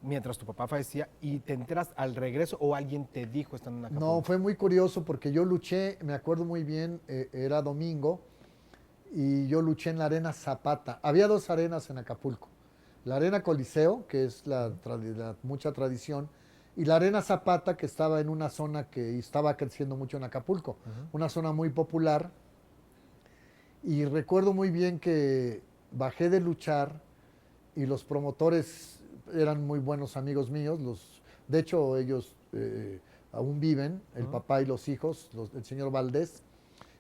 mientras tu papá fallecía y te enteras al regreso o alguien te dijo estando en Acapulco. No, fue muy curioso porque yo luché, me acuerdo muy bien, era domingo y yo luché en la Arena Zapata. Había dos arenas en Acapulco. La Arena Coliseo, que es mucha tradición, y la Arena Zapata, que estaba en una zona que estaba creciendo mucho en Acapulco, una zona muy popular. Y recuerdo muy bien que bajé de luchar y los promotores eran muy buenos amigos míos. De hecho, ellos aún viven, el papá y los hijos, el señor Valdés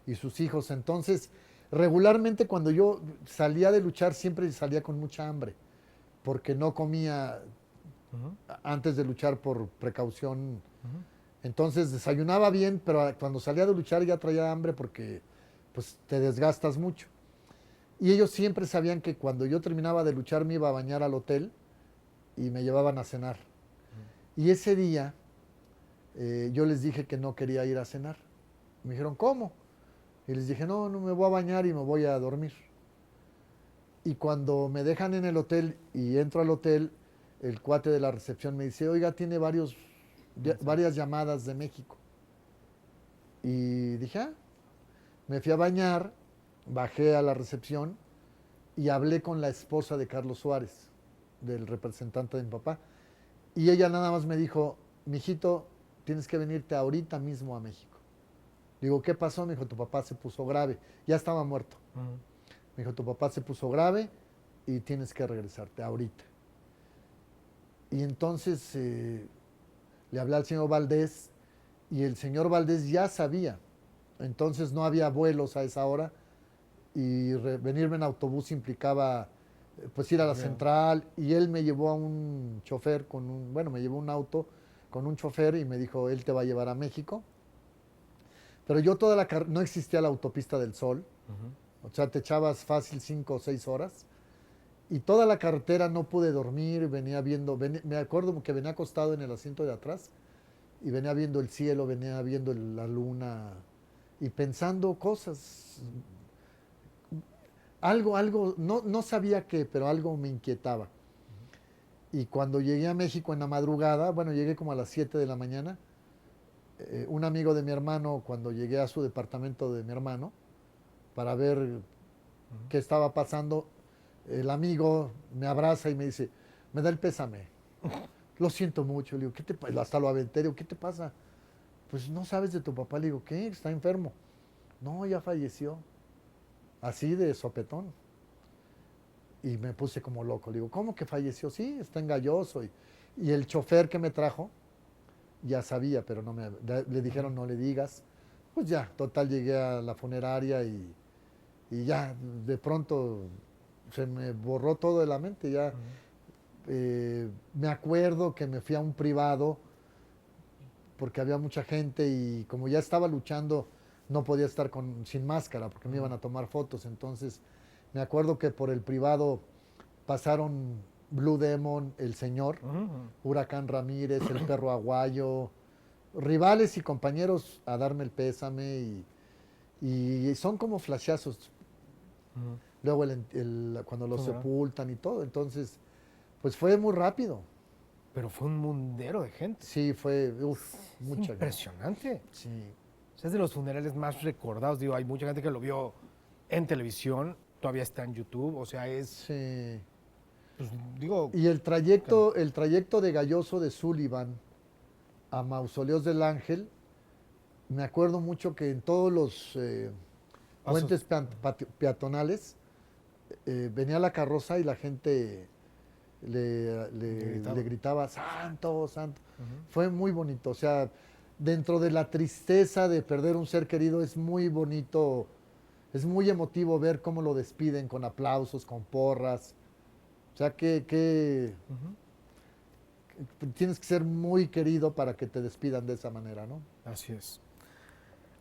y sus hijos. Entonces, regularmente cuando yo salía de luchar, siempre salía con mucha hambre, porque no comía antes de luchar por precaución. Entonces desayunaba bien, pero cuando salía de luchar ya traía hambre porque pues te desgastas mucho. Y ellos siempre sabían que cuando yo terminaba de luchar me iba a bañar al hotel y me llevaban a cenar. Y ese día yo les dije que no quería ir a cenar. Me dijeron, ¿cómo? Y les dije, no, no me voy a bañar y me voy a dormir. Y cuando me dejan en el hotel y entro al hotel, el cuate de la recepción me dice, oiga, tiene varias llamadas de México. Y dije, me fui a bañar, bajé a la recepción y hablé con la esposa de Carlos Suárez, del representante de mi papá. Y ella nada más me dijo, mijito, tienes que venirte ahorita mismo a México. Digo, ¿qué pasó? Me dijo, tu papá se puso grave. Ya estaba muerto. Me dijo, tu papá se puso grave y tienes que regresarte ahorita. Y entonces le hablé al señor Valdés y el señor Valdés ya sabía. Entonces no había vuelos a esa hora y venirme en autobús implicaba pues ir a la central y él me llevó a un chofer me llevó un auto con un chofer y me dijo, él te va a llevar a México. Pero yo no existía la autopista del Sol, o sea, te echabas fácil 5 o 6 horas y toda la carretera no pude dormir, me acuerdo que venía acostado en el asiento de atrás y venía viendo el cielo, venía viendo la luna y pensando cosas. algo, no sabía qué, pero algo me inquietaba. Y cuando llegué a México en la madrugada, bueno, llegué como a las 7 de la mañana, un amigo de mi hermano, cuando llegué a su departamento de mi hermano, para ver qué estaba pasando, el amigo me abraza y me dice, me da el pésame. Lo siento mucho. Le digo, ¿qué te pasa? Hasta lo aventé. Le digo, ¿qué te pasa? Pues no sabes de tu papá. Le digo, ¿qué? Está enfermo. No, ya falleció. Así de sopetón. Y me puse como loco. Le digo, ¿cómo que falleció? Sí, está engalloso. Y el chofer que me trajo ya sabía, pero le dijeron no le digas. Pues ya, total, llegué a la funeraria y ya, de pronto se me borró todo de la mente. Ya me acuerdo que me fui a un privado porque había mucha gente y como ya estaba luchando, no podía estar sin máscara porque me iban a tomar fotos. Entonces, me acuerdo que por el privado pasaron Blue Demon, El Señor, Huracán Ramírez, El Perro Aguayo, rivales y compañeros a darme el pésame y son como flashazos. Luego cuando los sepultan y todo. Entonces, pues fue muy rápido. Pero fue un mundero de gente. Sí, fue mucha gente. Impresionante. Sí. O sea, es de los funerales más recordados. Digo, hay mucha gente que lo vio en televisión, todavía está en YouTube. O sea, es. Sí. Pues, digo. Y el trayecto de Galloso de Sullivan a Mausoleos del Ángel, me acuerdo mucho que en todos los puentes peatonales venía la carroza y la gente le gritaba, santo, santo. Fue muy bonito. O sea, dentro de la tristeza de perder un ser querido, es muy bonito, es muy emotivo ver cómo lo despiden con aplausos, con porras. O sea, que tienes que ser muy querido para que te despidan de esa manera, ¿no? Así es.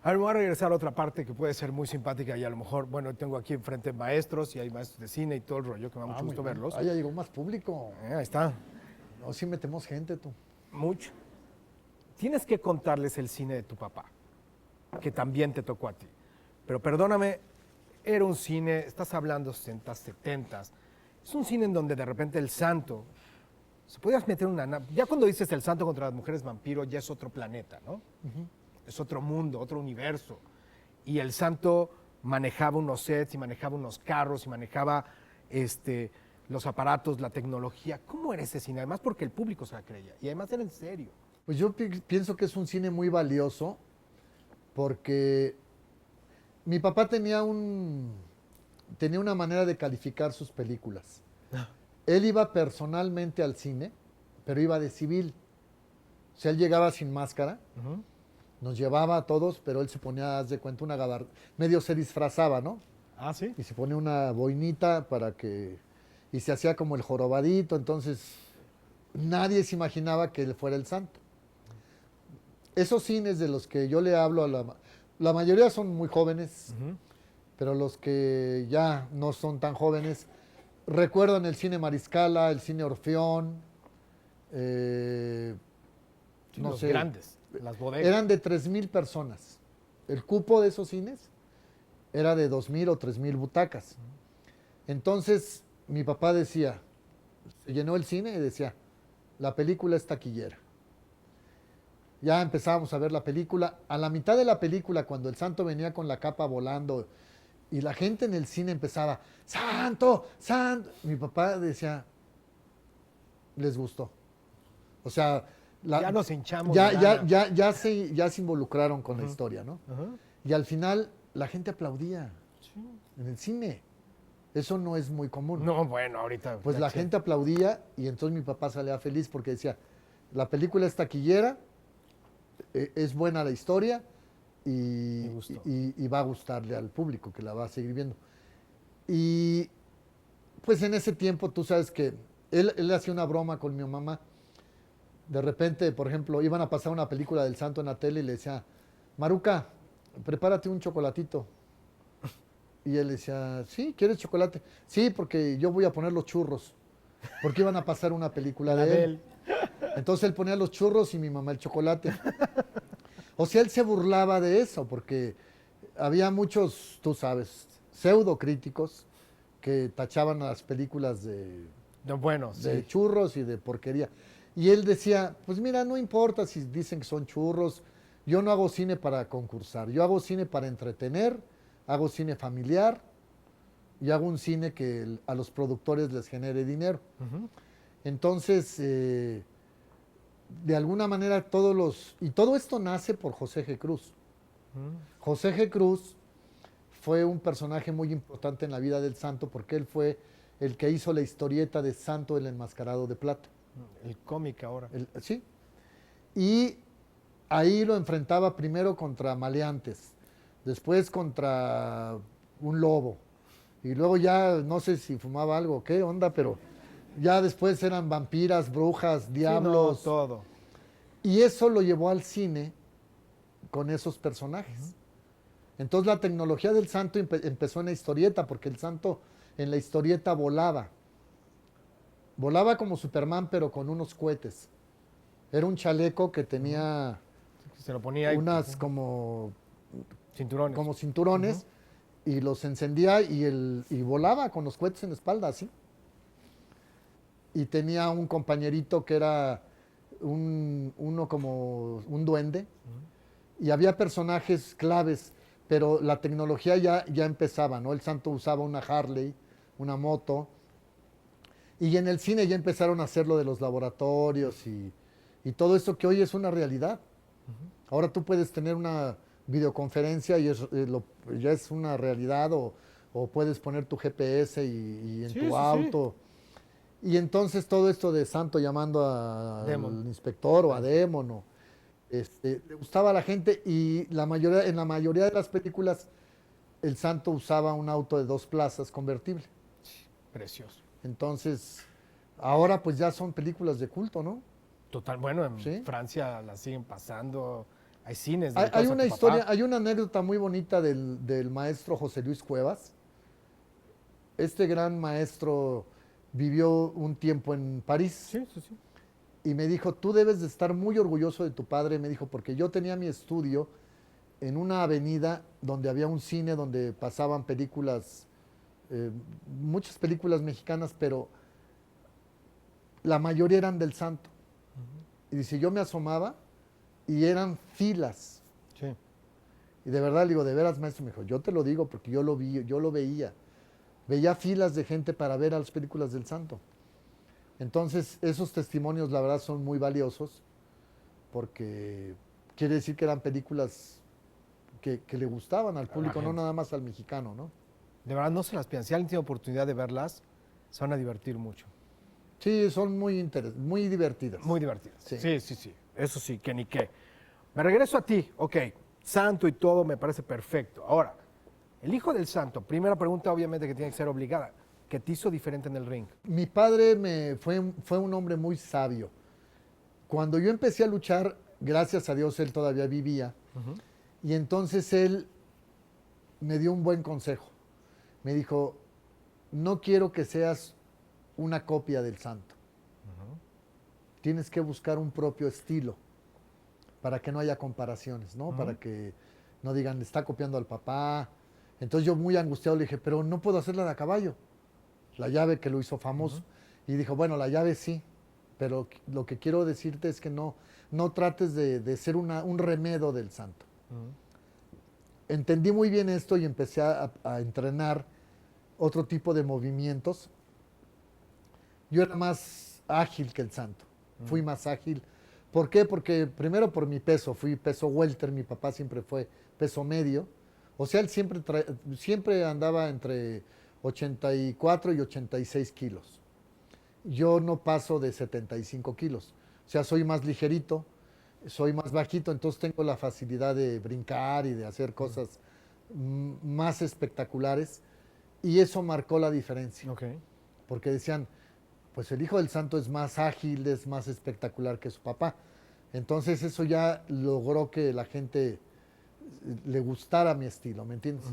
A ver, voy a regresar a otra parte que puede ser muy simpática y a lo mejor, bueno, tengo aquí enfrente maestros y hay maestros de cine y todo el rollo, que me da mucho gusto verlos. Ah, ya llegó más público. Ahí está. No, sí metemos gente, tú. Mucho. Tienes que contarles el cine de tu papá, que también te tocó a ti. Pero perdóname, era un cine, estás hablando 60, 70. Es un cine en donde de repente el santo, se podías meter una. Ya cuando dices el santo contra las mujeres vampiro, ya es otro planeta, ¿no? Es otro mundo, otro universo. Y el santo manejaba unos sets y manejaba unos carros y manejaba los aparatos, la tecnología. ¿Cómo era ese cine? Además porque el público se la creía y además era en serio. Pues yo pienso que es un cine muy valioso porque mi papá tenía una manera de calificar sus películas. Él iba personalmente al cine, pero iba de civil. O sea, él llegaba sin máscara, nos llevaba a todos, pero él se ponía, haz de cuenta, una gabardina, medio se disfrazaba, ¿no? Ah, sí. Y se ponía una boinita y se hacía como el jorobadito, entonces nadie se imaginaba que él fuera el santo. Esos cines de los que yo le hablo, la mayoría son muy jóvenes, pero los que ya no son tan jóvenes, recuerdan el cine Mariscala, el cine Orfeón, no los sé, grandes, las bodegas. eran de 3,000 personas. El cupo de esos cines era de 2,000 o 3,000 butacas. Entonces, mi papá decía, se llenó el cine y decía, la película es taquillera. Ya empezábamos a ver la película. A la mitad de la película, cuando el santo venía con la capa volando y la gente en el cine empezaba, ¡santo! ¡Santo! Mi papá decía, les gustó. O sea, ya nos hinchamos. Ya se involucraron con la historia, ¿no? Y al final la gente aplaudía en el cine. Eso no es muy común. No, bueno, ahorita. Pues la gente aplaudía y entonces mi papá salía feliz porque decía, la película es taquillera, es buena la historia y va a gustarle al público que la va a seguir viendo. Y pues en ese tiempo tú sabes que él hacía una broma con mi mamá. De repente, por ejemplo, iban a pasar una película del santo en la tele y le decía, Maruca, prepárate un chocolatito. Y él decía, ¿sí? ¿Quieres chocolate? Sí, porque yo voy a poner los churros. Porque iban a pasar una película de él. Entonces él ponía los churros y mi mamá el chocolate. O sea, él se burlaba de eso, porque había muchos, tú sabes, pseudo críticos que tachaban las películas Bueno, de sí. churros y de porquería. Y él decía, pues mira, no importa si dicen que son churros, yo no hago cine para concursar, yo hago cine para entretener, hago cine familiar y hago un cine que a los productores les genere dinero. Ujú. Entonces, de alguna manera todos los... Y todo esto nace por José G. Cruz. José G. Cruz fue un personaje muy importante en la vida del Santo porque él fue el que hizo la historieta de Santo el Enmascarado de Plata. El cómic ahora. Sí. Y ahí lo enfrentaba primero contra maleantes, después contra un lobo. Y luego ya no sé si fumaba algo o qué onda, pero ya después eran vampiras, brujas, Sí, no, diablos. todo. Y eso lo llevó al cine con esos personajes. Entonces la tecnología del Santo empezó en la historieta, porque el Santo en la historieta volaba. Volaba como Superman, pero con unos cohetes. Era un chaleco que tenía Se lo ponía ahí. unas como Cinturones. cinturones y los encendía y volaba con los cohetes en la espalda, así. Y tenía un compañerito que era uno como un duende. Y había personajes claves, pero la tecnología ya empezaba, ¿no? El Santo usaba una Harley, una moto. Y en el cine ya empezaron a hacer lo de los laboratorios y todo eso que hoy es una realidad. Ahora tú puedes tener una videoconferencia y ya es una realidad, o puedes poner tu GPS y en Sí, tu sí, sí. auto. Y entonces todo esto de Santo llamando al Demon. inspector o a Demon, le gustaba a la gente y en la mayoría de las películas el Santo usaba un auto de 2 plazas convertible. Precioso. Entonces, ahora pues ya son películas de culto, ¿no? Total, bueno, en Sí. Francia la siguen pasando. Hay cines Hay dedicados a una tu historia, papá. hay una anécdota muy bonita del maestro José Luis Cuevas. Este gran maestro vivió un tiempo en París Sí, sí, sí. y me dijo, tú debes de estar muy orgulloso de tu padre, me dijo, porque yo tenía mi estudio en una avenida donde había un cine donde pasaban películas, muchas películas mexicanas, pero la mayoría eran del Santo. Y dice, yo me asomaba y eran filas. Sí. Y de verdad le digo, de veras, maestro, me dijo, yo te lo digo porque yo lo vi, yo lo veía. Veía filas de gente para ver a las películas del Santo. Entonces, esos testimonios, la verdad, son muy valiosos porque quiere decir que eran películas que le gustaban al público, no gente. nada más al mexicano, ¿no? De verdad, no se las piensan. Si alguien tiene oportunidad de verlas, se van a divertir mucho. Sí, son muy divertidas. Muy divertidas. Sí. Sí, sí, sí. Eso sí, que ni qué. Me regreso a ti. Ok, santo y todo me parece perfecto. Ahora, el hijo del santo, primera pregunta obviamente que tiene que ser obligada. ¿Qué te hizo diferente en el ring? Mi padre fue un hombre muy sabio. Cuando yo empecé a luchar, gracias a Dios él todavía vivía, y entonces él me dio un buen consejo. Me dijo, no quiero que seas una copia del santo. Tienes que buscar un propio estilo para que no haya comparaciones, ¿no? Para que no digan, le está copiando al papá. Entonces yo muy angustiado le dije, pero no puedo hacerla de a caballo. La llave que lo hizo famoso. Y dijo, bueno, la llave sí, pero lo que quiero decirte es que no trates de ser un remedo del santo. Entendí muy bien esto y empecé a entrenar otro tipo de movimientos. Yo era más ágil que el santo. Fui más ágil. ¿Por qué? Porque primero por mi peso. Fui peso welter, mi papá siempre fue peso medio. O sea, él siempre andaba entre 84 y 86 kilos. Yo no paso de 75 kilos. O sea, soy más ligerito, soy más bajito, entonces tengo la facilidad de brincar y de hacer cosas más espectaculares. Y eso marcó la diferencia. Ok. Porque decían, pues el hijo del santo es más ágil, es más espectacular que su papá. Entonces eso ya logró que la gente le gustara mi estilo, ¿me entiendes?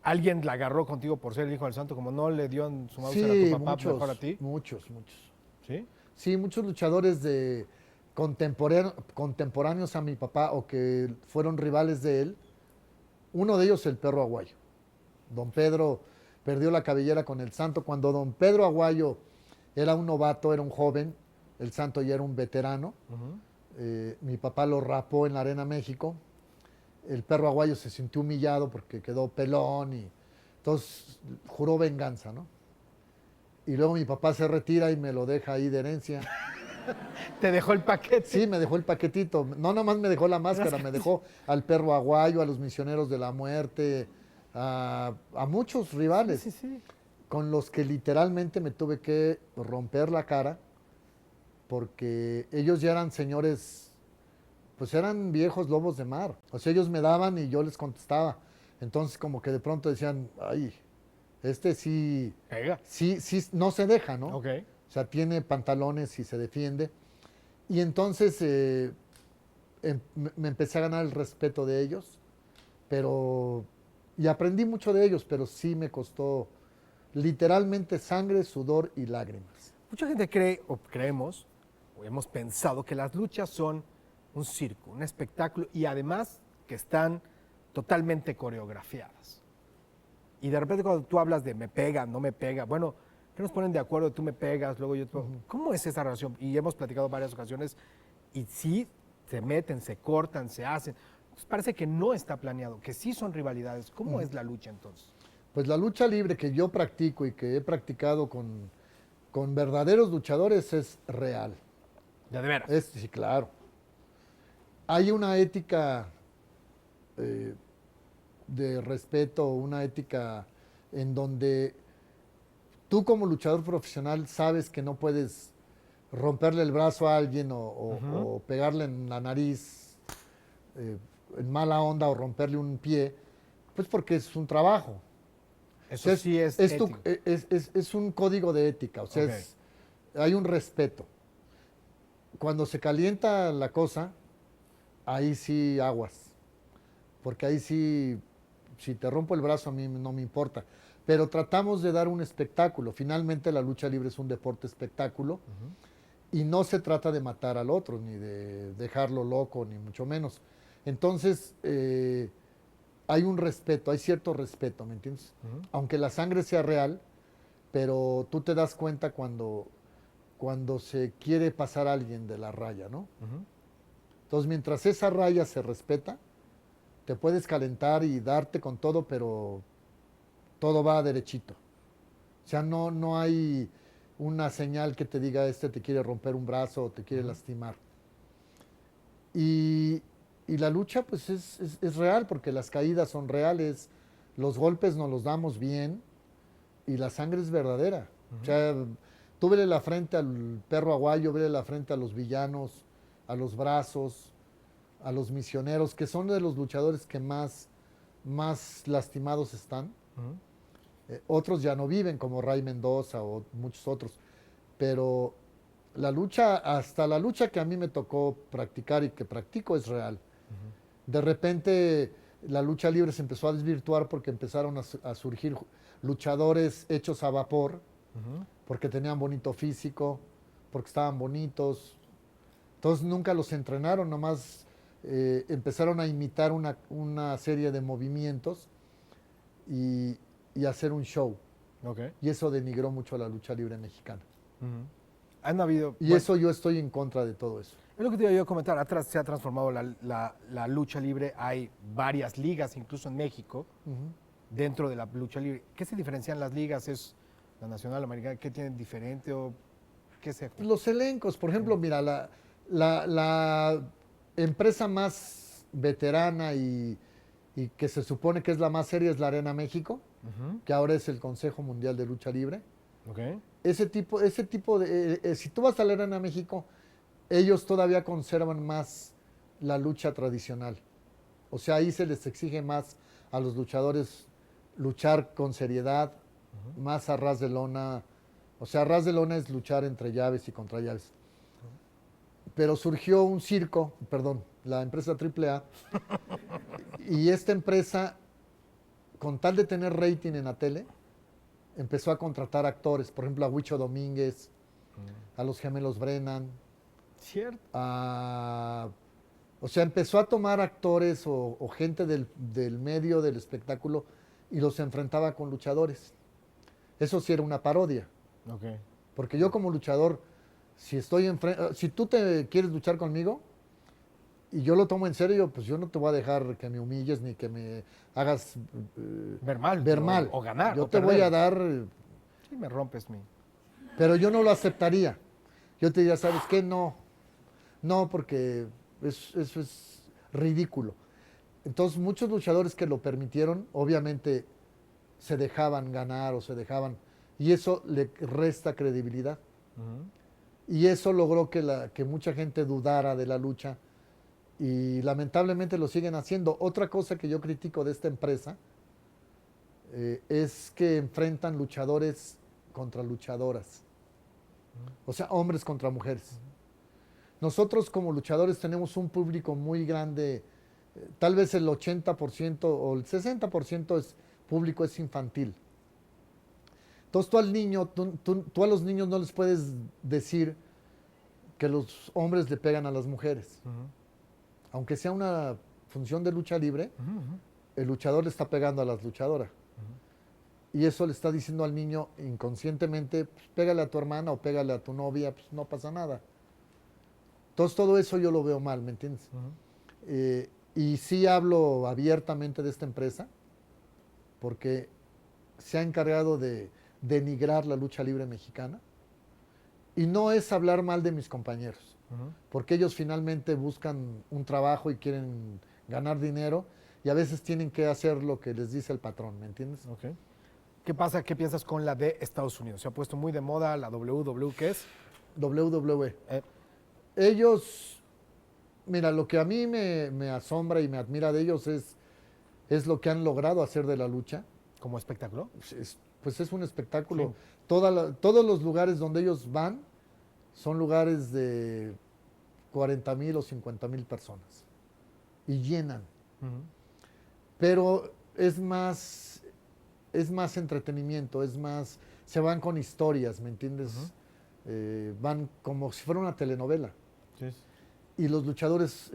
¿Alguien la agarró contigo por ser el hijo del santo? Como no le dio en su Mauser a Sí, tu papá, mejor a ti. muchos. ¿Sí? Sí, muchos luchadores contemporáneos a mi papá o que fueron rivales de él. Uno de ellos el perro aguayo. Don Pedro perdió la cabellera con el Santo. Cuando don Pedro Aguayo era un novato, era un joven, el Santo ya era un veterano. Mi papá lo rapó en la Arena México. El perro Aguayo se sintió humillado porque quedó pelón y entonces juró venganza, ¿no? Y luego mi papá se retira y me lo deja ahí de herencia. ¿Te dejó el paquete? Sí, me dejó el paquetito. No nomás me dejó la máscara, me dejó al perro Aguayo, a los misioneros de la muerte, a muchos rivales, Sí, sí, sí. con los que literalmente me tuve que romper la cara, porque ellos ya eran señores, pues eran viejos lobos de mar. O sea, ellos me daban y yo les contestaba. Entonces como que de pronto decían, ay, este sí, Pega. sí, no se deja, ¿no? Ok. O sea, tiene pantalones y se defiende. Y entonces me empecé a ganar el respeto de ellos, y aprendí mucho de ellos, pero sí me costó literalmente sangre, sudor y lágrimas. Mucha gente cree, o creemos, o hemos pensado que las luchas son un circo, un espectáculo, y además que están totalmente coreografiadas. Y de repente cuando tú hablas de me pega, no me pega, bueno, ¿qué nos ponen de acuerdo? Tú me pegas, luego yo te pego. ¿Cómo es esa relación? Y hemos platicado varias ocasiones, y sí, se meten, se cortan, se hacen. Entonces parece que no está planeado, que sí son rivalidades. ¿Cómo es la lucha entonces? Pues la lucha libre que yo practico y que he practicado con verdaderos luchadores es real. De veras. Sí, claro. Hay una ética de respeto, una ética en donde tú como luchador profesional sabes que no puedes romperle el brazo a alguien o pegarle en la nariz en mala onda o romperle un pie, pues porque es un trabajo. Eso O sea, sí es es, ético. es un código de ética, o sea, Ok. hay un respeto. Cuando se calienta la cosa, ahí sí aguas, porque ahí sí, si te rompo el brazo a mí no me importa, pero tratamos de dar un espectáculo. Finalmente la lucha libre es un deporte espectáculo y no se trata de matar al otro, ni de dejarlo loco, ni mucho menos. Entonces, hay un respeto, hay cierto respeto, ¿me entiendes? Aunque la sangre sea real, pero tú te das cuenta cuando se quiere pasar a alguien de la raya, ¿no? Entonces, mientras esa raya se respeta, te puedes calentar y darte con todo, pero todo va derechito. O sea, no hay una señal que te diga este te quiere romper un brazo o te quiere lastimar. Y, y la lucha pues es real porque las caídas son reales, los golpes nos los damos bien y la sangre es verdadera. O sea, tú vele la frente al perro Aguayo, vele la frente a los villanos, a los brazos, a los misioneros, que son de los luchadores que más lastimados están. Otros ya no viven, como Ray Mendoza o muchos otros. Pero la lucha, hasta la lucha que a mí me tocó practicar y que practico es real. De repente la lucha libre se empezó a desvirtuar porque empezaron a surgir luchadores hechos a vapor, porque tenían bonito físico, porque estaban bonitos. Entonces nunca los entrenaron, nomás empezaron a imitar una serie de movimientos y hacer un show. Okay. Y eso denigró mucho a la lucha libre mexicana. Han habido... Y bueno, eso yo estoy en contra de todo eso. es lo que te iba yo a comentar. Atrás se ha transformado la lucha libre. Hay varias ligas, incluso en México, dentro de la lucha libre. ¿Qué se diferencian las ligas? ¿Es la nacional, la americana? ¿Qué tienen diferente o qué se...? Los elencos, por ejemplo, mira, la empresa más veterana y que se supone que es la más seria es la Arena México, que ahora es el Consejo Mundial de Lucha Libre. Okay. Ese tipo de... si tú vas a la Arena México, ellos todavía conservan más la lucha tradicional. O sea, ahí se les exige más a los luchadores luchar con seriedad, más a ras de lona. O sea, a ras de lona es luchar entre llaves y contra llaves. Pero surgió un circo, perdón, la empresa AAA, y esta empresa, con tal de tener rating en la tele, empezó a contratar actores, por ejemplo, a Huicho Domínguez, a los gemelos Brennan, Cierto. o sea, empezó a tomar actores o gente del medio del espectáculo y los enfrentaba con luchadores. Eso sí era una parodia. Ok. Porque yo como luchador, si tú te quieres luchar conmigo y yo lo tomo en serio, pues yo no te voy a dejar que me humilles ni que me hagas Ver mal. ver mal. O ganar. Yo O te voy perder. a dar, Sí, me rompes mi. pero yo no lo aceptaría. Yo te diría, ¿sabes qué? No, no, porque eso es ridículo. Entonces muchos luchadores que lo permitieron, obviamente se dejaban ganar o se dejaban, y eso le resta credibilidad. Ujú. Y eso logró que mucha gente dudara de la lucha y lamentablemente lo siguen haciendo. Otra cosa que yo critico de esta empresa es que enfrentan luchadores contra luchadoras, o sea, hombres contra mujeres. Nosotros como luchadores tenemos un público muy grande, tal vez el 80% o el 60% público es infantil. Entonces tú al niño, tú a los niños no les puedes decir que los hombres le pegan a las mujeres. Ujú. Aunque sea una función de lucha libre, Ujú, ujú. el luchador le está pegando a las luchadoras. Y eso le está diciendo al niño inconscientemente, pues, pégale a tu hermana o pégale a tu novia, pues no pasa nada. Entonces todo eso yo lo veo mal, ¿me entiendes? Ujú. Y sí hablo abiertamente de esta empresa, porque se ha encargado de denigrar la lucha libre mexicana. Y no es hablar mal de mis compañeros, Ujú. porque ellos finalmente buscan un trabajo y quieren ganar dinero y a veces tienen que hacer lo que les dice el patrón, ¿me entiendes? Ok. ¿Qué pasa? ¿Qué piensas con la de Estados Unidos? Se ha puesto muy de moda la WWE, ¿qué es? WWE. Eh, Ellos, mira, lo que a mí me asombra y me admira de ellos es lo que han logrado hacer de la lucha. como espectáculo. Pues es un espectáculo. Sí. Todos los lugares donde ellos van son lugares de 40,000 o 50,000 personas y llenan. Ujú. Pero es más entretenimiento, se van con historias, ¿me entiendes? Ujú. Van como si fuera una telenovela. Sí. Y los luchadores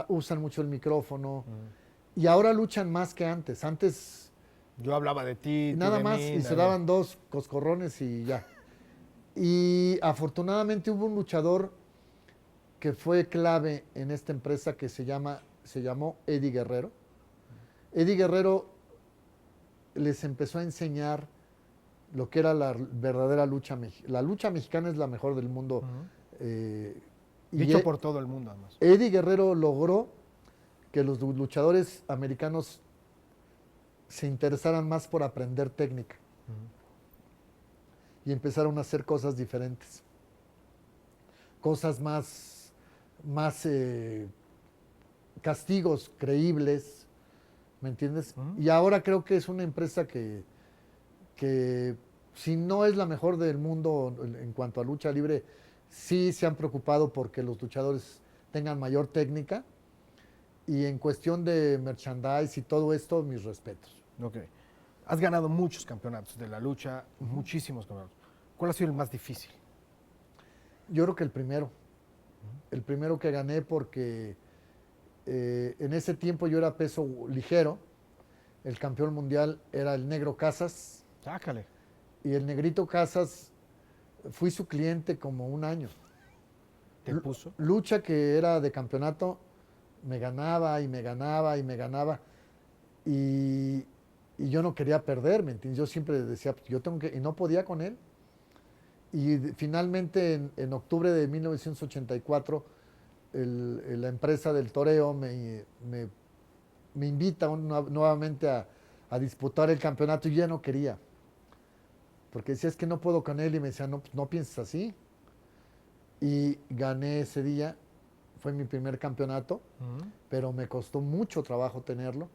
usan mucho el micrófono. Ujú. Y ahora luchan más que antes. Antes Yo hablaba de ti, tú nada de más mí. y se daban dos coscorrones y ya. Y afortunadamente hubo un luchador que fue clave en esta empresa que se llamó Eddie Guerrero. Eddie Guerrero les empezó a enseñar lo que era la verdadera lucha mexicana. La lucha mexicana es la mejor del mundo. Ujú. eh, y Dicho por todo el mundo, además. Eddie Guerrero logró que los luchadores americanos se interesaran más por aprender técnica Ujú. y empezaron a hacer cosas diferentes. Cosas más castigos creíbles, ¿me entiendes? Ujú. Y ahora creo que es una empresa que si no es la mejor del mundo en cuanto a lucha libre, sí se han preocupado porque los luchadores tengan mayor técnica y en cuestión de merchandise y todo esto, mis respetos. Ok. Has ganado muchos campeonatos de la lucha, muchísimos campeonatos. ¿Cuál ha sido el más difícil? Yo creo que el primero que gané porque en ese tiempo yo era peso ligero, el campeón mundial era el Negro Casas Sácale. y el Negrito Casas fui su cliente como un año. Te puso. Lucha que era de campeonato, me ganaba y me ganaba y me ganaba y, y yo no quería perder, ¿me entiendes? Yo siempre decía, pues, yo tengo que, y no podía con él. Y finalmente en octubre de 1984 la empresa del toreo me invita nuevamente a disputar el campeonato y yo ya no quería. Porque decía, es que no puedo con él y me decía, no, pues no pienses así. Y gané ese día, fue mi primer campeonato, Ujú. pero me costó mucho trabajo tenerlo.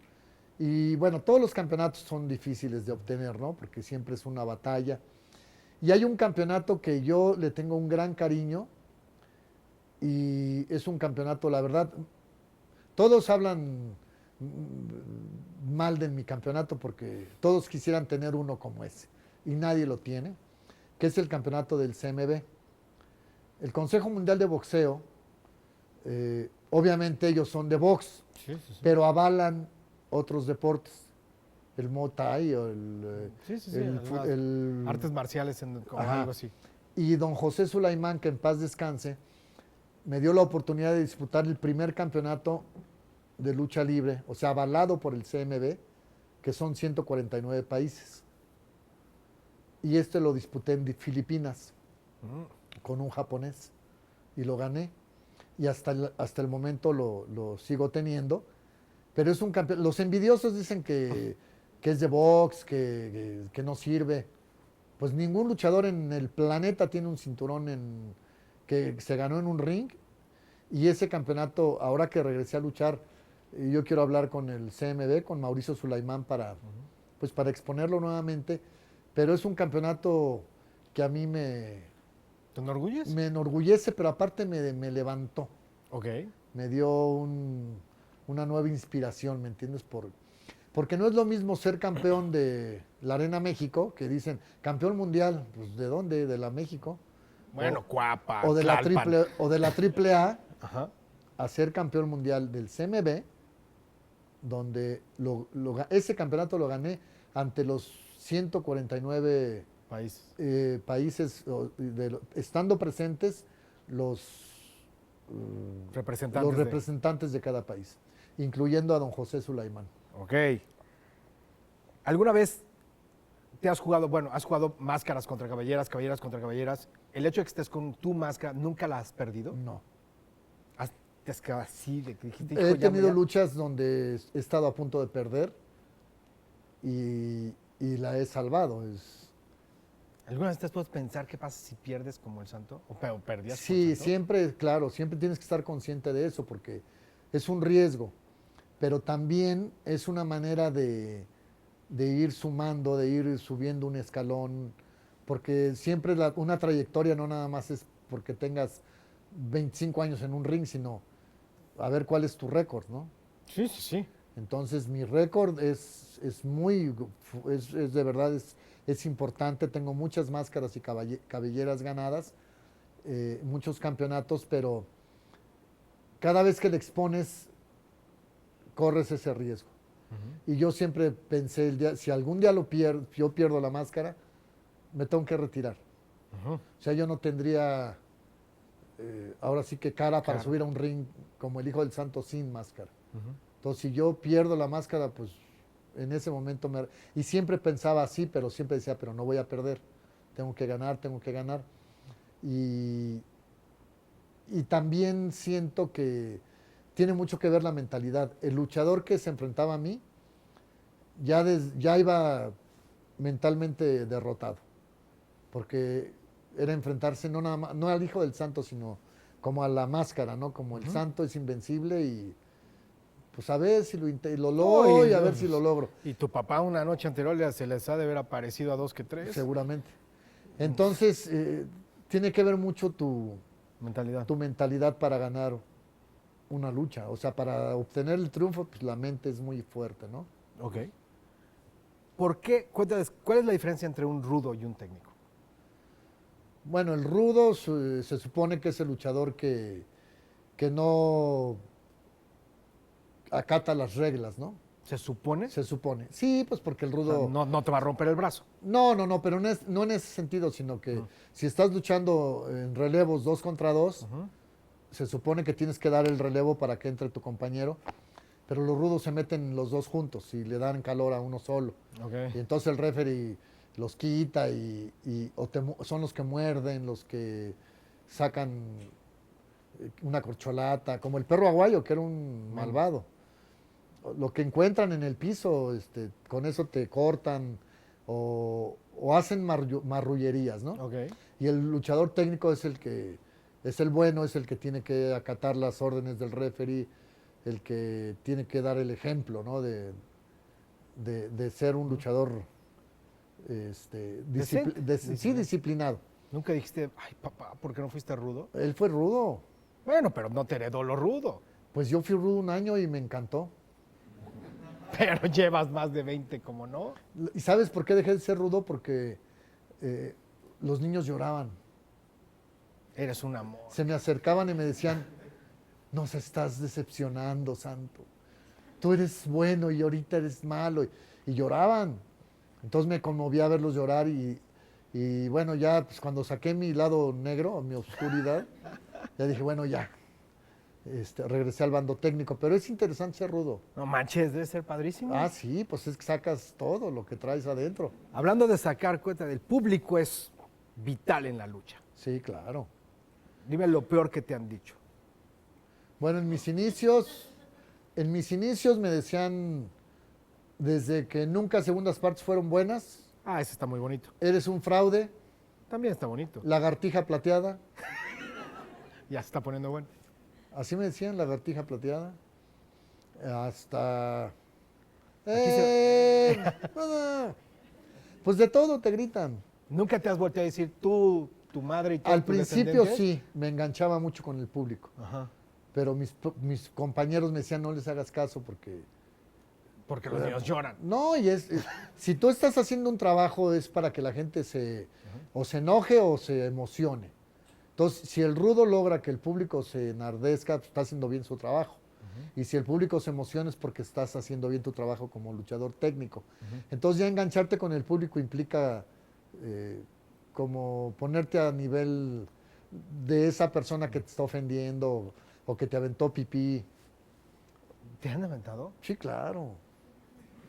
Y bueno, todos los campeonatos son difíciles de obtener, ¿no? Porque siempre es una batalla. Y hay un campeonato que yo le tengo un gran cariño y es un campeonato, la verdad, todos hablan mal de mi campeonato porque todos quisieran tener uno como ese y nadie lo tiene, que es el campeonato del CMB. El Consejo Mundial de Boxeo, obviamente ellos son de box, Sí, sí, sí. pero avalan otros deportes. el Muay Thai o Sí, sí, sí. el Artes marciales como Ajá. algo así. Y don José Sulaimán, que en paz descanse, me dio la oportunidad de disputar el primer campeonato de lucha libre, o sea, avalado por el CMB, que son 149 países. Y este lo disputé en Filipinas con un japonés y lo gané. Y hasta el momento lo sigo teniendo. Pero es un campeón. Los envidiosos dicen que es de box, que no sirve. Pues ningún luchador en el planeta tiene un cinturón que se ganó en un ring. Y ese campeonato, ahora que regresé a luchar, yo quiero hablar con el CMB, con Mauricio Sulaimán, pues para exponerlo nuevamente. Pero es un campeonato que a mí ¿Te enorgulles? me enorgullece, pero aparte me levantó. Ok. Me dio una nueva inspiración, ¿me entiendes? Porque no es lo mismo ser campeón de la Arena México, que dicen, campeón mundial, pues ¿de dónde? De la México. Bueno, Cuapa, O de la Tlalpan. triple A, Ajá. a ser campeón mundial del CMB, donde ese campeonato lo gané ante los 149 País. países, estando presentes Representantes los representantes de cada país, incluyendo a don José Sulaimán. Ok. ¿Alguna vez te has jugado, bueno, has jugado máscaras contra caballeras, caballeras contra caballeras? El hecho de que estés con tu máscara, ¿nunca la has perdido? No. Te has quedado así, de que dijiste, He hijo, tenido luchas donde he estado a punto de perder y la he salvado. ¿Alguna vez te has puesto a pensar qué pasa si pierdes como el santo? ¿O perdías como Sí, el santo? siempre, claro, siempre tienes que estar consciente de eso porque es un riesgo, pero también es una manera de ir sumando, de ir subiendo un escalón, porque siempre una trayectoria no nada más es porque tengas 25 años en un ring, sino a ver cuál es tu récord, ¿no? Sí, sí, sí. Entonces mi récord es muy, es de verdad, es importante. Tengo muchas máscaras y cabelleras ganadas, muchos campeonatos, pero cada vez que le expones, corres ese riesgo. Y yo siempre pensé, si algún día yo pierdo la máscara, me tengo que retirar. O sea, yo no tendría, ahora sí que cara para subir a un ring como el Hijo del Santo sin máscara. Entonces, si yo pierdo la máscara, pues en ese momento Y siempre pensaba así, pero siempre decía, pero no voy a perder. Tengo que ganar, tengo que ganar. Y, y también siento que tiene mucho que ver la mentalidad. El luchador que se enfrentaba a mí ya iba mentalmente derrotado, porque era enfrentarse no, nada más, no al Hijo del Santo, sino como a la máscara, ¿no? Como el santo es invencible y pues a ver si lo logro y a ver si lo logro. Y tu papá una noche anterior se les ha de haber aparecido a 2 que 3. Seguramente. Entonces, tiene que ver mucho tu mentalidad para ganar una lucha. O sea, para obtener el triunfo, pues la mente es muy fuerte, ¿no? Ok. ¿Por qué? Cuéntales, ¿cuál es la diferencia entre un rudo y un técnico? Bueno, el rudo se supone que es el luchador que no acata las reglas, ¿no? ¿Se supone? Se supone. Sí, pues porque el O sea, rudo... no te va a romper el brazo. No, pero no en ese sentido, sino que si estás luchando en relevos 2 contra 2, se supone que tienes que dar el relevo para que entre tu compañero, pero los rudos se meten los dos juntos y le dan calor a uno solo. Okay. Y entonces el referee los quita son los que muerden, los que sacan una corcholata, como el perro aguayo, que era un malvado. Lo que encuentran en el piso, con eso te cortan o hacen marrullerías, ¿no? Okay. Y el luchador técnico es el que es el bueno, es el que tiene que acatar las órdenes del referee, el que tiene que dar el ejemplo, ¿no? De ser un luchador disciplinado. ¿Nunca dijiste, ay papá, ¿por qué no fuiste rudo? Él fue rudo. Bueno, pero no te heredó lo rudo. Pues yo fui rudo un año y me encantó. Pero llevas más de 20, ¿cómo no? ¿Y sabes por qué dejé de ser rudo? Porque los niños lloraban. Eres un amor. Se me acercaban y me decían, nos estás decepcionando, santo. tú eres bueno y ahorita eres malo. Y lloraban. Entonces me conmovía verlos llorar y bueno, ya pues, cuando saqué mi lado negro, mi oscuridad, ya dije, bueno, ya. Regresé al bando técnico, pero es interesante ser rudo. No manches, debe ser padrísimo. Ah, sí, pues es que sacas todo lo que traes adentro. Hablando de sacar cuenta del público, es vital en la lucha. Sí, claro. Dime lo peor que te han dicho. Bueno, en mis inicios me decían, desde que nunca segundas partes fueron buenas, Ah, ese está muy bonito. eres un fraude, También está bonito. lagartija plateada. Ya se está poniendo bueno. Así me decían, lagartija plateada. Hasta... se- no. Pues de todo te gritan. ¿Nunca te has vuelto a decir tú, tu madre y todo Al tus principio descendientes? sí, me enganchaba mucho con el público. Ajá. Pero mis compañeros me decían, no les hagas caso porque... Porque los niños lloran. No, si tú estás haciendo un trabajo es para que la gente o se enoje o se emocione. Entonces, si el rudo logra que el público se enardezca, pues, está haciendo bien su trabajo. Y si el público se emociona es porque estás haciendo bien tu trabajo como luchador técnico. Entonces ya engancharte con el público implica como ponerte a nivel de esa persona que te está ofendiendo o que te aventó pipí. ¿Te han aventado? Sí, claro.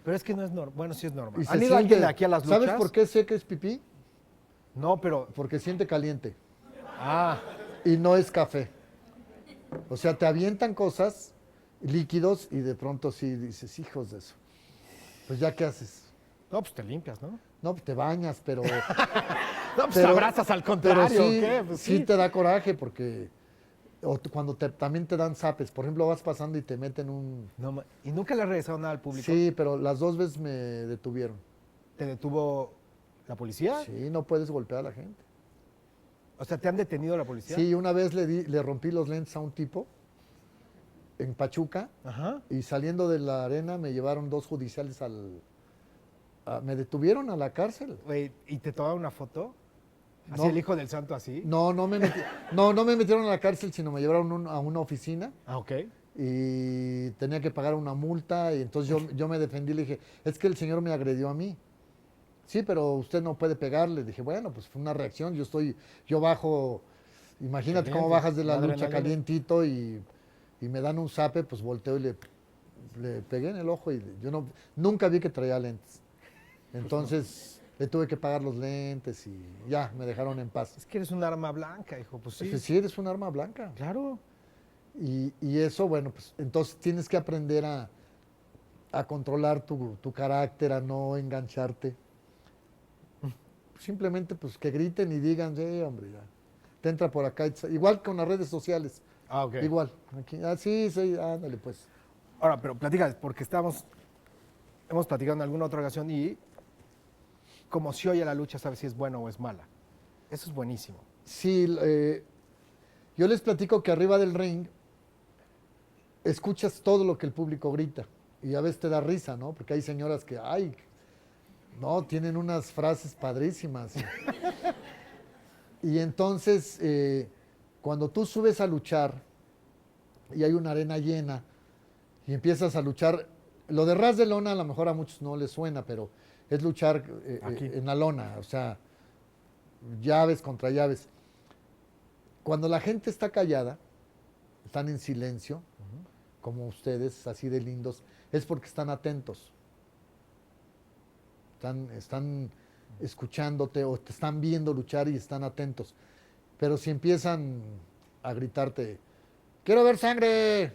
Pero es que no es normal. Bueno, sí es normal. Y se ¿Han ido siente- alguien de aquí a las luchas? ¿Sabes por qué sé que es pipí? No, pero... Porque siente caliente. Ah, Y no es café. O sea, te avientan cosas, líquidos, y de pronto sí dices, hijos de eso. Pues ya, ¿qué haces? no, pues te limpias, ¿no? No, pues te bañas, pero... No, pues pero- abrazas al contrario, pero sí, ¿qué? Pues sí te da coraje porque... cuando también te dan zapes. Por ejemplo, vas pasando y te meten un... No, ¿y nunca le has regresado nada al público? Sí, pero las 2 veces me detuvieron. ¿Te detuvo la policía? Sí, no puedes golpear a la gente. O sea, ¿te han detenido la policía? Sí, una vez le rompí los lentes a un tipo en Pachuca Ajá. y saliendo de la arena me llevaron 2 judiciales me detuvieron a la cárcel. Güey, ¿y te tomaron una foto? ¿Así No. el hijo del santo así? No, no me metieron a la cárcel, sino me llevaron a una oficina Ah, ok. y tenía que pagar una multa y entonces yo me defendí, le dije, es que el señor me agredió a mí. Sí, pero usted no puede pegarle. Dije, bueno, pues fue una reacción, yo bajo, imagínate cómo Caliente, bajas de la lucha adrenalina. calientito y me dan un zape, pues volteo y le pegué en el ojo y nunca vi que traía lentes. Entonces le tuve que pagar los lentes y ya, me dejaron en paz. Es que eres un arma blanca, hijo. Pues sí. Dije, sí, eres un arma blanca. Claro. Y eso, bueno, pues entonces tienes que aprender a controlar tu carácter, a no engancharte. Simplemente pues que griten y digan, sí, hombre, ya. Te entra por acá. Igual con las redes sociales. Ah, ok. Igual. Aquí, sí, ándale pues. Ahora, pero platica, porque hemos platicado en alguna otra ocasión y como se oye la lucha, sabes si es buena o es mala. Eso es buenísimo. Sí, yo les platico que arriba del ring escuchas todo lo que el público grita y a veces te da risa, ¿no? Porque hay señoras que, ay, no, tienen unas frases padrísimas. Y entonces, cuando tú subes a luchar y hay una arena llena y empiezas a luchar, lo de ras de lona a lo mejor a muchos no les suena, pero es luchar Aquí. en la lona, o sea, llaves contra llaves. Cuando la gente está callada, están en silencio, como ustedes, así de lindos, es porque están atentos. Están escuchándote o te están viendo luchar y están atentos. Pero si empiezan a gritarte, quiero ver sangre,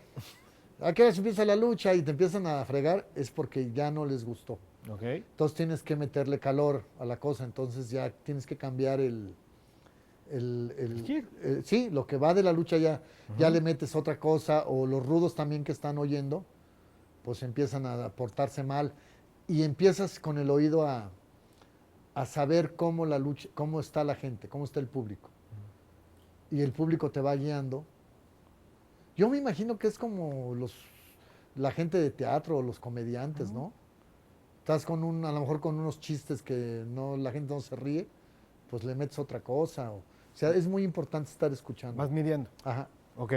¿a qué hora se empieza la lucha? Y te empiezan a fregar, es porque ya no les gustó. Ok. Entonces tienes que meterle calor a la cosa, entonces ya tienes que cambiar gir. sí, lo que va de la lucha ya le metes otra cosa, o los rudos también que están oyendo, pues empiezan a portarse mal y empiezas con el oído a saber cómo la lucha, cómo está la gente, cómo está el público. Y el público te va guiando. Yo me imagino que es como la gente de teatro o los comediantes, ¿no? Estás a lo mejor con unos chistes que la gente no se ríe, pues le metes otra cosa. O sea, es muy importante estar escuchando. Vas midiendo. Ajá, Ok.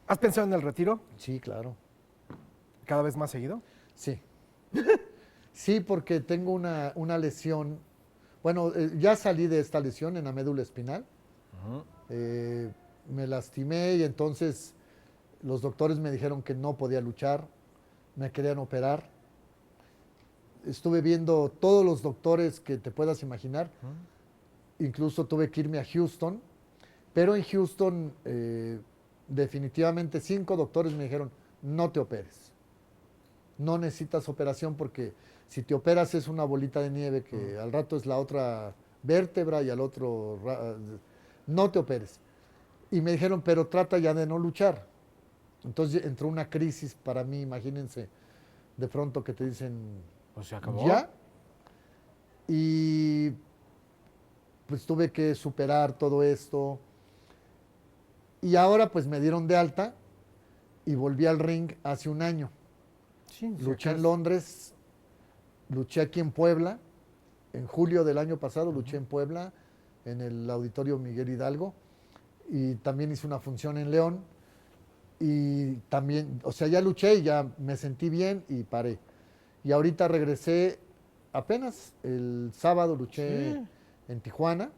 ¿Has pensado en el retiro? sí, claro. cada vez más seguido? Sí. Sí, porque tengo una lesión. Bueno, ya salí de esta lesión en la médula espinal. Me lastimé y entonces los doctores me dijeron que no podía luchar, me querían operar. Estuve viendo todos los doctores que te puedas imaginar. Incluso tuve que irme a Houston, pero en Houston definitivamente 5 doctores me dijeron, no te operes. No necesitas operación porque si te operas es una bolita de nieve que al rato es la otra vértebra y al otro... no te operes. Y me dijeron, pero trata ya de no luchar. Entonces entró una crisis para mí, imagínense, de pronto que te dicen, Pues se acabó. ya. Y pues tuve que superar todo esto. Y ahora pues me dieron de alta y volví al ring hace un año. Sí, Luché en Londres, luché aquí en Puebla, en julio del año pasado luché en Puebla, en el Auditorio Miguel Hidalgo, y también hice una función en León, y también, o sea, ya luché y ya me sentí bien y paré. Y ahorita regresé apenas, el sábado luché en Tijuana,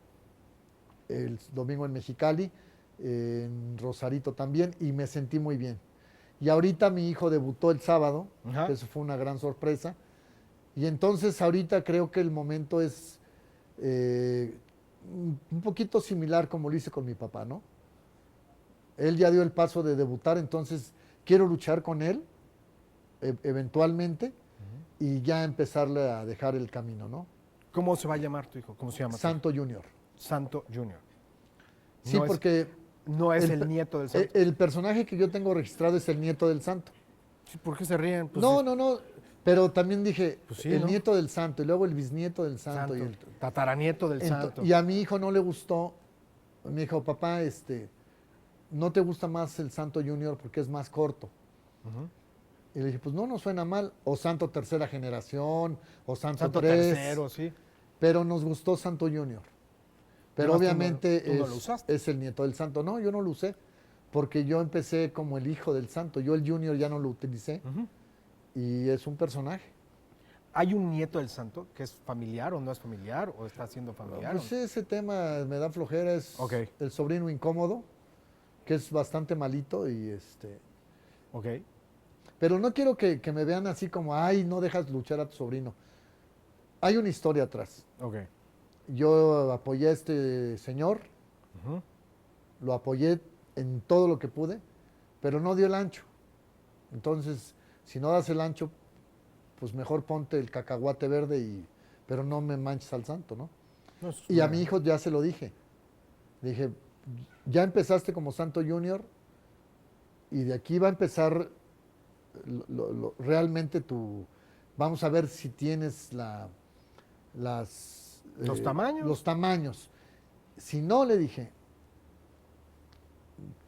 el domingo en Mexicali, en Rosarito también, y me sentí muy bien. Y ahorita mi hijo debutó el sábado, que eso fue una gran sorpresa. Y entonces ahorita creo que el momento es un poquito similar como lo hice con mi papá, ¿no? Él ya dio el paso de debutar, entonces quiero luchar con él eventualmente y ya empezarle a dejar el camino, ¿no? ¿Cómo se va a llamar tu hijo? ¿Cómo se llama? Santo Junior. Santo Junior. Sí, No es- porque No es el nieto del santo. el personaje que yo tengo registrado es el nieto del santo. Sí, ¿por qué se ríen? Pues No, sí, no, no. Pero también dije, Pues sí, el ¿no? nieto del santo y luego el bisnieto del santo. santo, tataranieto del santo. Y a mi hijo no le gustó. Me dijo, papá, ¿no te gusta más el Santo Junior porque es más corto? Y le dije, pues no suena mal. O Santo tercera generación, o Santo, Santo 3. tercero, sí. Pero nos gustó Santo Junior. Pero Además, tú no- obviamente tú no lo usaste. es el nieto del santo. No, yo no lo usé. Porque yo empecé como el hijo del santo. Yo el Junior ya no lo utilicé. Y es un personaje. ¿Hay un nieto del santo que es familiar o no es familiar o está siendo familiar? Pues ese tema me da flojera. Es Ok. el sobrino incómodo, que es bastante malito. Ok. Pero no quiero que me vean así como, ay, no dejas luchar a tu sobrino. Hay una historia atrás. Ok. Yo apoyé a este señor, lo apoyé en todo lo que pude, pero no dio el ancho. Entonces, si no das el ancho, pues mejor ponte el cacahuate verde, pero no me manches al santo, ¿no? No, eso es Y a una- mi hijo ya se lo dije. Le dije, ya empezaste como Santo Junior y de aquí va a empezar realmente vamos a ver si tienes Los tamaños. los tamaños. Si no, le dije,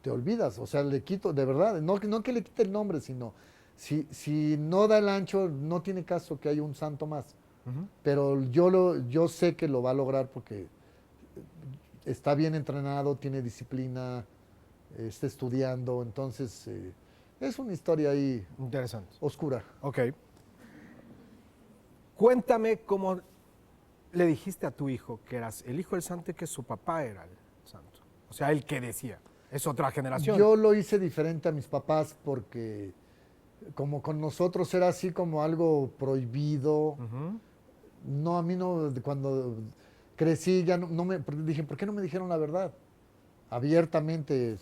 te olvidas, o sea, le quito, de verdad, no que le quite el nombre, sino, si no da el ancho, no tiene caso que haya un santo más. Pero yo sé que lo va a lograr porque está bien entrenado, tiene disciplina, está estudiando, entonces es una historia ahí Interesante. oscura. Ok. Cuéntame cómo le dijiste a tu hijo que eras el hijo del santo y que su papá era el santo. O sea, el que decía. Es otra generación. Yo lo hice diferente a mis papás porque como con nosotros era así como algo prohibido. No, a mí no, cuando crecí ya dije, ¿por qué no me dijeron la verdad? Abiertamente.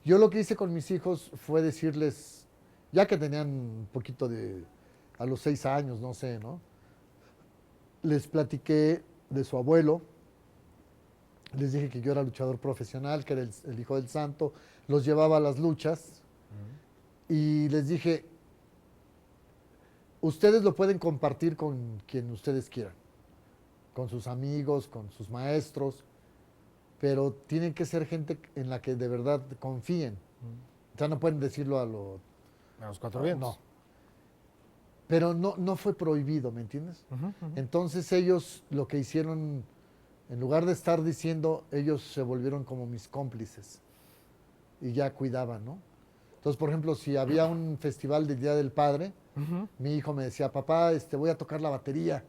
Yo lo que hice con mis hijos fue decirles, ya que tenían un poquito a los 6 años, no sé, ¿no? Les platiqué de su abuelo, les dije que yo era luchador profesional, que era el hijo del santo, los llevaba a las luchas y les dije, ustedes lo pueden compartir con quien ustedes quieran, con sus amigos, con sus maestros, pero tienen que ser gente en la que de verdad confíen. O sea, no pueden decirlo a los cuatro vientos. No. Pero no fue prohibido, ¿me entiendes? Entonces ellos lo que hicieron, en lugar de estar diciendo, ellos se volvieron como mis cómplices y ya cuidaban, ¿no? Entonces, por ejemplo, si había un festival del Día del Padre, mi hijo me decía, papá, voy a tocar la batería,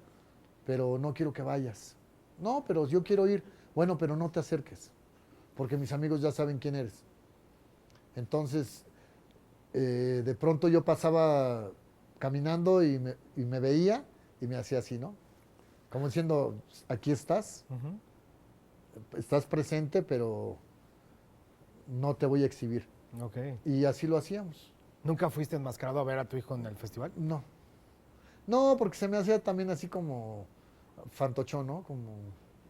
pero no quiero que vayas. No, pero yo quiero ir. Bueno, pero no te acerques, porque mis amigos ya saben quién eres. Entonces, de pronto yo pasaba caminando y me veía y me hacía así, ¿no? Como diciendo, aquí estás presente, pero no te voy a exhibir. Ok. Y así lo hacíamos. ¿Nunca fuiste enmascarado a ver a tu hijo en el festival? No. No, porque se me hacía también así como fantochón, ¿no? Como...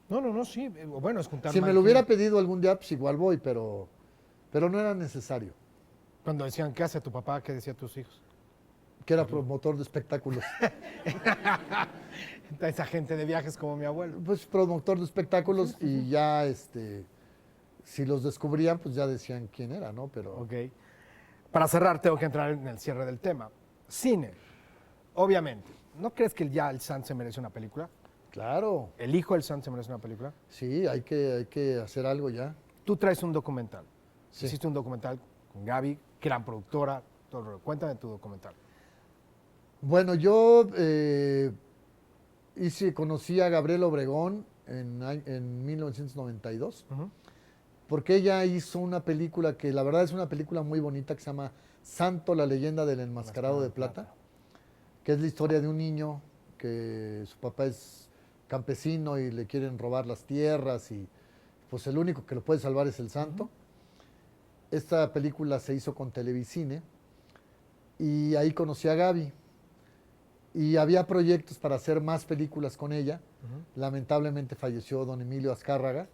No, sí. Bueno, es juntar Si me mal lo hubiera gente. pedido algún día, pues igual voy, pero no era necesario. Cuando decían, ¿qué hace tu papá? ¿Qué decían tus hijos? Que era promotor de espectáculos. Esa gente de viajes como mi abuelo. Pues promotor de espectáculos y ya, si los descubrían, pues ya decían quién era, ¿no? Pero Ok. Para cerrar, tengo que entrar en el cierre del tema. Cine. Obviamente. ¿No crees que ya el Sanz se merece una película? claro, ¿El hijo del Sanz se merece una película? sí, hay que hacer algo ya. Tú traes un documental. Sí. Hiciste un documental con Gaby, gran productora. Todo el rollo. Cuéntame tu documental. Bueno, yo conocí a Gabriela Obregón en 1992, porque ella hizo una película que la verdad es una película muy bonita que se llama Santo, la leyenda del enmascarado de plata, que es la historia de un niño que su papá es campesino y le quieren robar las tierras y pues el único que lo puede salvar es el santo. Esta película se hizo con Televisine y ahí conocí a Gaby. Y había proyectos para hacer más películas con ella. Lamentablemente falleció don Emilio Azcárraga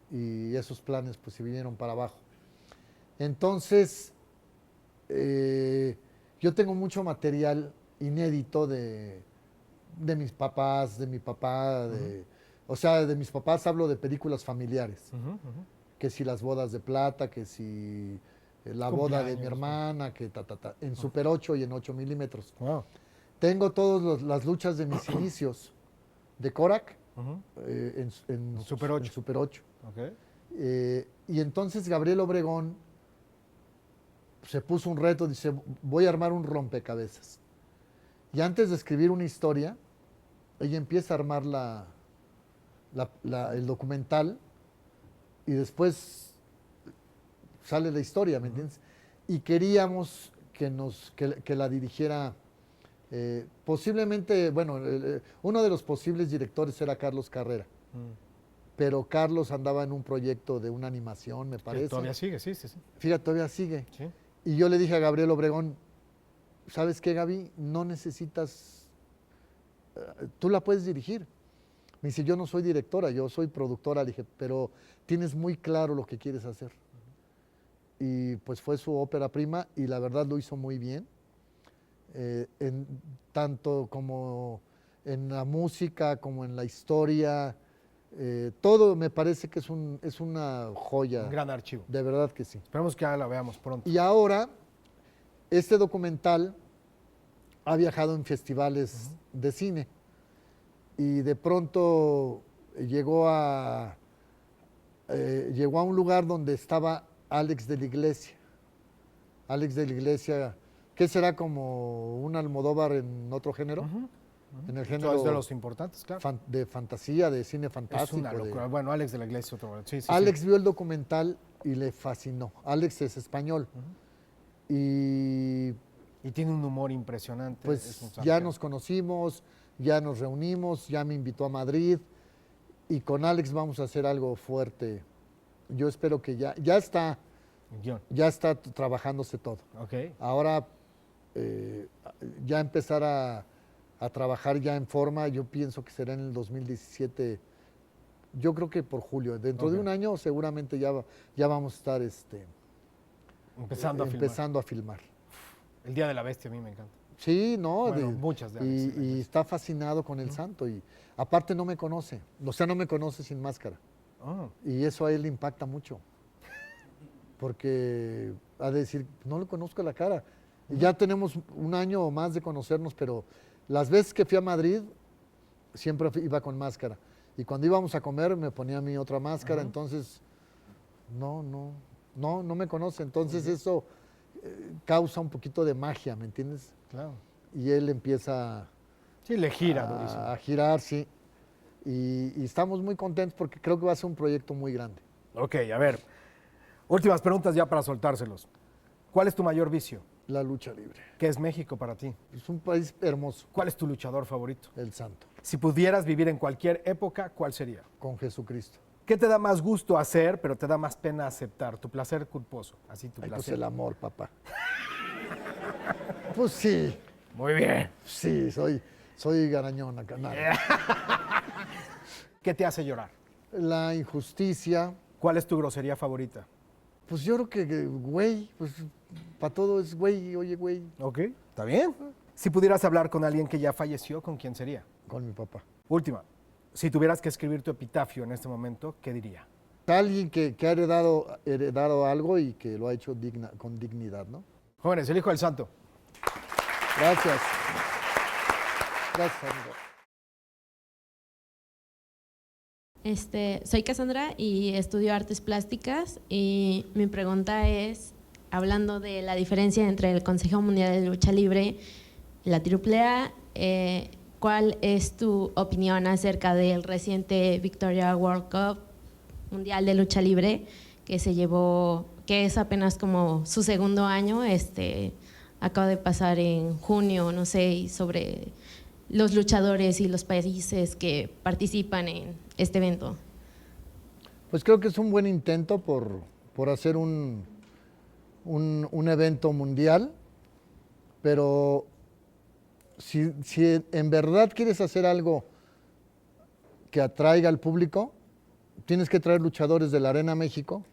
y esos planes pues se vinieron para abajo. Entonces, yo tengo mucho material inédito de mis papás, de mi papá, o sea, de mis papás hablo de películas familiares. Que si las bodas de plata, que si la boda de mi hermana, que en Super 8 y en 8 milímetros. Wow. Tengo todas las luchas de mis inicios de Korak en Super 8. en Super 8. Okay. Y entonces Gabriel Obregón se puso un reto, dice, voy a armar un rompecabezas. Y antes de escribir una historia, ella empieza a armar el documental y después sale la historia, ¿me entiendes? Y queríamos que la dirigiera, posiblemente, bueno, uno de los posibles directores era Carlos Carrera, pero Carlos andaba en un proyecto de una animación, me parece. Que todavía sigue, sí. Fíjate, todavía sigue. Sí. Y yo le dije a Gabriel Obregón, ¿sabes qué, Gaby? No necesitas, tú la puedes dirigir. Me dice, yo no soy directora, yo soy productora. Le dije, pero tienes muy claro lo que quieres hacer. Y pues fue su ópera prima y la verdad lo hizo muy bien. Tanto como en la música, como en la historia, todo me parece que es una joya. Un gran archivo. De verdad que sí. Esperemos que ya la veamos pronto. Y ahora, este documental ha viajado en festivales de cine y de pronto llegó a un lugar donde estaba Alex de la Iglesia. Alex de la Iglesia, ¿qué será como un Almodóvar en otro género? En el género Es de los importantes, claro. de fantasía, de cine fantástico. Es una locura. Bueno, Alex de la Iglesia, otro. Sí, Alex vio el documental y le fascinó. Alex es español. Y tiene un humor impresionante. pues ya nos conocimos, ya nos reunimos, ya me invitó a Madrid y con Alex vamos a hacer algo fuerte. Yo espero que ya está trabajándose todo. Okay. Ahora ya empezar a trabajar ya en forma, yo pienso que será en el 2017, yo creo que por julio. Dentro de un año seguramente ya vamos a estar empezando a filmar. El Día de la Bestia a mí me encanta. Sí, no. Bueno, muchas de Alex. Y está fascinado con el santo. Y aparte no me conoce. O sea, no me conoce sin máscara. Oh. Y eso a él le impacta mucho. Porque ha de decir, no le conozco la cara. Y ya tenemos un año o más de conocernos, pero las veces que fui a Madrid, siempre iba con máscara. Y cuando íbamos a comer, me ponía a mí otra máscara. Entonces, no me conoce. Entonces eso causa un poquito de magia, ¿me entiendes? Claro. Y él empieza Sí, le gira durísimo. a girar, sí. Y estamos muy contentos porque creo que va a ser un proyecto muy grande. Ok, a ver. Últimas preguntas ya para soltárselos. ¿Cuál es tu mayor vicio? La lucha libre. ¿Qué es México para ti? Es un país hermoso, ¿Cuál es tu luchador favorito? el santo, Si pudieras vivir en cualquier época, ¿cuál sería? con Jesucristo. ¿Qué te da más gusto hacer, pero te da más pena aceptar? Tu placer culposo. Así tu Ay, pues placer. el amor, papá. Pues sí, Muy bien. sí, soy garañón acá. Nada. ¿Qué te hace llorar? La injusticia, ¿Cuál es tu grosería favorita? pues yo creo que güey, pues para todo es güey, oye güey, Ok, está bien. Si pudieras hablar con alguien que ya falleció, ¿con quién sería? con mi papá. Última. Si tuvieras que escribir tu epitafio en este momento, ¿qué diría? Alguien que ha heredado algo y que lo ha hecho con dignidad, ¿no? Jóvenes, el Hijo del Santo. Gracias. Gracias, amigo. Soy Cassandra y estudio artes plásticas y mi pregunta es, hablando de la diferencia entre el Consejo Mundial de Lucha Libre y la AAA, ¿cuál es tu opinión acerca del reciente Victoria World Cup Mundial de Lucha Libre que se llevó, que es apenas como su segundo año, acaba de pasar en junio, no sé, y sobre los luchadores y los países que participan en este evento? Pues creo que es un buen intento por hacer un evento mundial, pero si en verdad quieres hacer algo que atraiga al público, tienes que traer luchadores de la Arena México,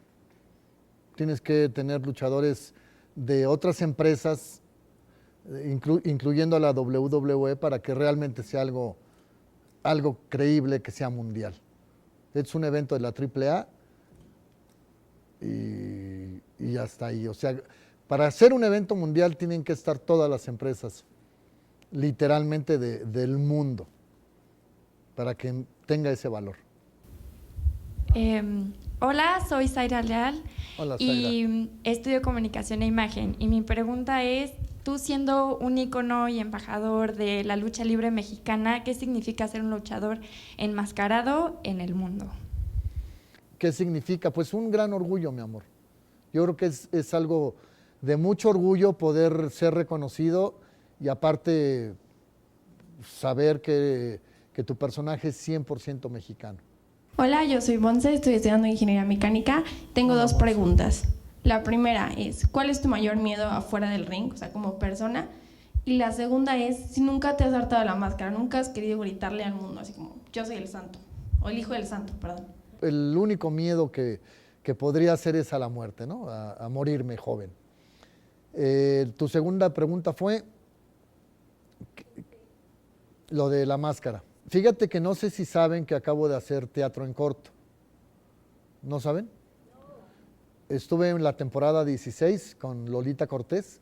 tienes que tener luchadores de otras empresas, incluyendo a la WWE, para que realmente sea algo creíble, que sea mundial. Es un evento de la AAA y hasta ahí. O sea, para hacer un evento mundial tienen que estar todas las empresas, literalmente del mundo, para que tenga ese valor. Hola, soy Zaira Leal. Hola, y estudio comunicación e imagen. Y mi pregunta es, tú siendo un ícono y embajador de la lucha libre mexicana, ¿qué significa ser un luchador enmascarado en el mundo? ¿Qué significa? Pues un gran orgullo, mi amor. Yo creo que es algo de mucho orgullo poder ser reconocido y aparte saber que tu personaje es 100% mexicano. Hola, yo soy Monse, estoy estudiando ingeniería mecánica. Tengo dos preguntas. La primera es, ¿cuál es tu mayor miedo afuera del ring, o sea, como persona? Y la segunda es, si nunca te has hartado la máscara, nunca has querido gritarle al mundo, así como, yo soy el santo, o el hijo del santo, perdón. El único miedo que podría hacer es a la muerte, ¿no? A morirme joven. Tu segunda pregunta fue lo de la máscara. Fíjate que no sé si saben que acabo de hacer teatro en corto. ¿No saben? Estuve en la temporada 16 con Lolita Cortés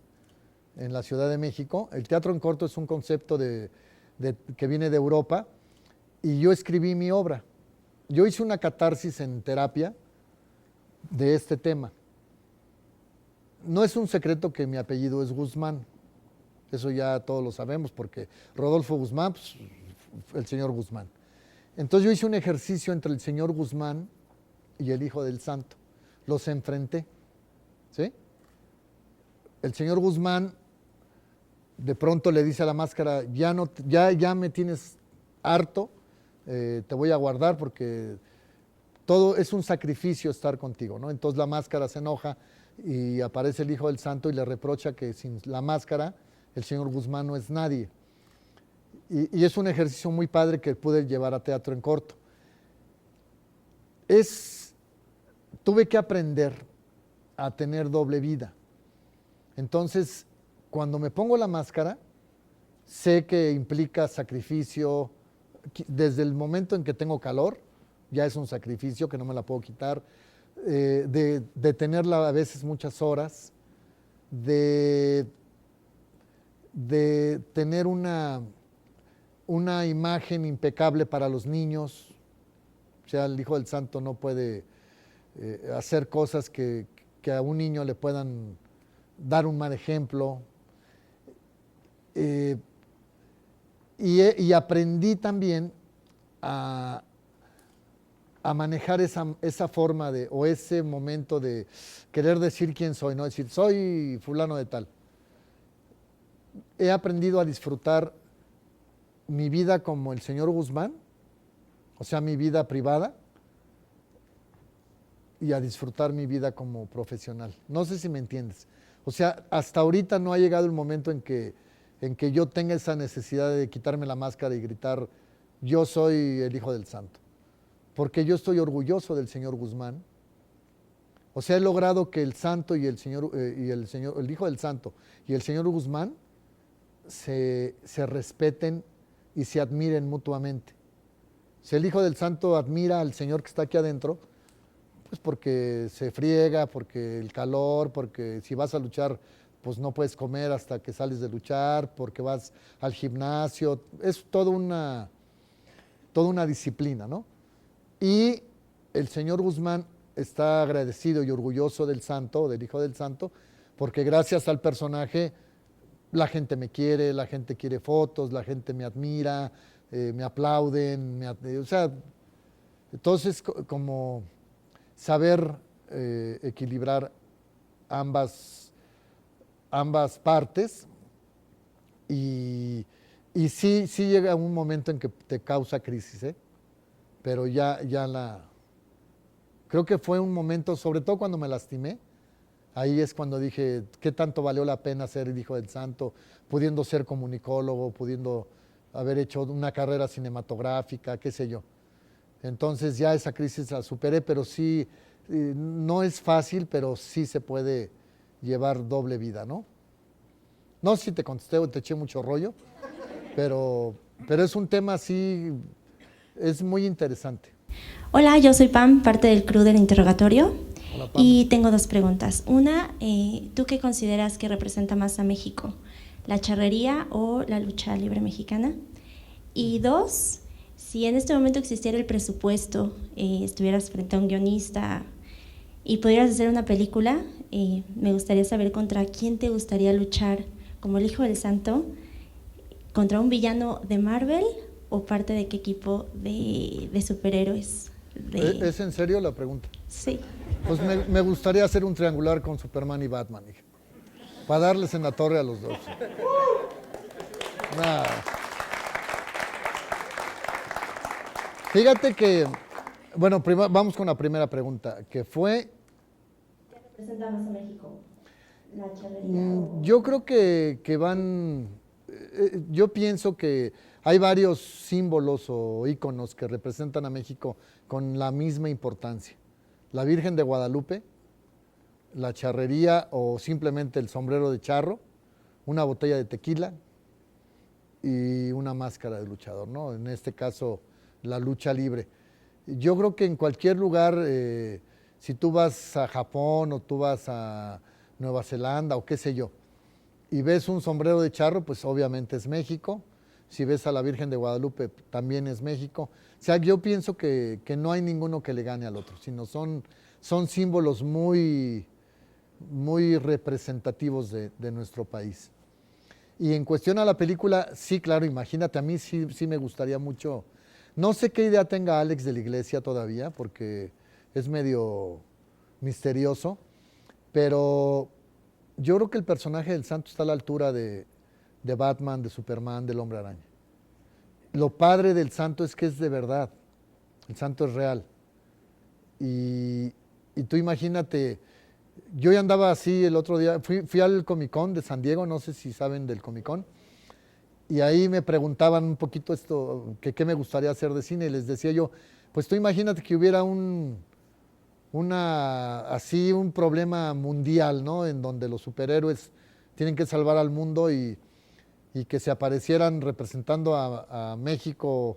en la Ciudad de México. El teatro en corto es un concepto que viene de Europa y yo escribí mi obra. Yo hice una catarsis en terapia de este tema. No es un secreto que mi apellido es Guzmán. Eso ya todos lo sabemos porque Rodolfo Guzmán, pues, el señor Guzmán. Entonces yo hice un ejercicio entre el señor Guzmán y el Hijo del Santo. Los enfrenté, ¿sí? El señor Guzmán de pronto le dice a la máscara, ya me tienes harto, te voy a guardar porque todo es un sacrificio estar contigo, ¿no? Entonces la máscara se enoja y aparece el Hijo del Santo y le reprocha que sin la máscara el señor Guzmán no es nadie. Y es un ejercicio muy padre que pude llevar a teatro en corto. Tuve que aprender a tener doble vida. Entonces, cuando me pongo la máscara, sé que implica sacrificio. Desde el momento en que tengo calor, ya es un sacrificio que no me la puedo quitar. De tenerla a veces muchas horas, de tener una imagen impecable para los niños. O sea, el Hijo del Santo no puede hacer cosas que a un niño le puedan dar un mal ejemplo. Y aprendí también a manejar esa forma o ese momento de querer decir quién soy, no decir, soy fulano de tal. He aprendido a disfrutar mi vida como el señor Guzmán, o sea, mi vida privada, y a disfrutar mi vida como profesional. No sé si me entiendes. O sea, hasta ahorita no ha llegado el momento en que yo tenga esa necesidad de quitarme la máscara y gritar, yo soy el Hijo del Santo. Porque yo estoy orgulloso del señor Guzmán. O sea, he logrado que el Santo y el Hijo del Santo y el señor Guzmán se respeten y se admiren mutuamente. Si el Hijo del Santo admira al Señor que está aquí adentro, pues porque se friega, porque el calor, porque si vas a luchar, pues no puedes comer hasta que sales de luchar, porque vas al gimnasio, es toda una disciplina, ¿no? Y el señor Guzmán está agradecido y orgulloso del Santo, del Hijo del Santo, porque gracias al personaje la gente me quiere, la gente quiere fotos, la gente me admira, me aplauden, o sea, entonces como saber equilibrar ambas partes y sí llega un momento en que te causa crisis, pero creo que fue un momento, sobre todo cuando me lastimé, ahí es cuando dije, ¿qué tanto valió la pena ser el Hijo del Santo, pudiendo ser comunicólogo, pudiendo haber hecho una carrera cinematográfica, qué sé yo? Entonces ya esa crisis la superé, pero sí, no es fácil, pero sí se puede llevar doble vida, ¿no? No sé si te contesté o te eché mucho rollo, pero es un tema así, es muy interesante. Hola, yo soy Pam, parte del crew del interrogatorio. Hola, Pam. Y tengo dos preguntas. Una, ¿tú qué consideras que representa más a México? ¿La charrería o la lucha libre mexicana? Y dos, si en este momento existiera el presupuesto, estuvieras frente a un guionista y pudieras hacer una película, me gustaría saber contra quién te gustaría luchar como el Hijo del Santo, contra un villano de Marvel o parte de qué equipo de superhéroes. ¿Es en serio la pregunta? Sí. Pues me gustaría hacer un triangular con Superman y Batman, hija, para darles en la torre a los dos. Nah. Fíjate que, bueno, vamos con la primera pregunta, que fue... ¿Qué representa más a México? ¿La charrería? Yo creo que van... yo pienso que hay varios símbolos o íconos que representan a México con la misma importancia. La Virgen de Guadalupe, la charrería o simplemente el sombrero de charro, una botella de tequila y una máscara de luchador, ¿no? En este caso, la lucha libre. Yo creo que en cualquier lugar, si tú vas a Japón o tú vas a Nueva Zelanda o qué sé yo, y ves un sombrero de charro, pues obviamente es México. Si ves a la Virgen de Guadalupe, también es México. O sea, yo pienso que no hay ninguno que le gane al otro, sino son símbolos muy, muy representativos de nuestro país. Y en cuestión a la película, sí, claro, imagínate, a mí sí me gustaría mucho. No sé qué idea tenga Alex de la Iglesia todavía, porque es medio misterioso, pero yo creo que el personaje del Santo está a la altura de Batman, de Superman, del Hombre Araña. Lo padre del Santo es que es de verdad, el Santo es real. Y tú imagínate, yo ya andaba así el otro día, fui al Comic Con de San Diego, no sé si saben del Comic Con, y ahí me preguntaban un poquito esto, que qué me gustaría hacer de cine, y les decía yo, pues tú imagínate que hubiera un problema mundial, ¿no? En donde los superhéroes tienen que salvar al mundo y que se aparecieran representando a México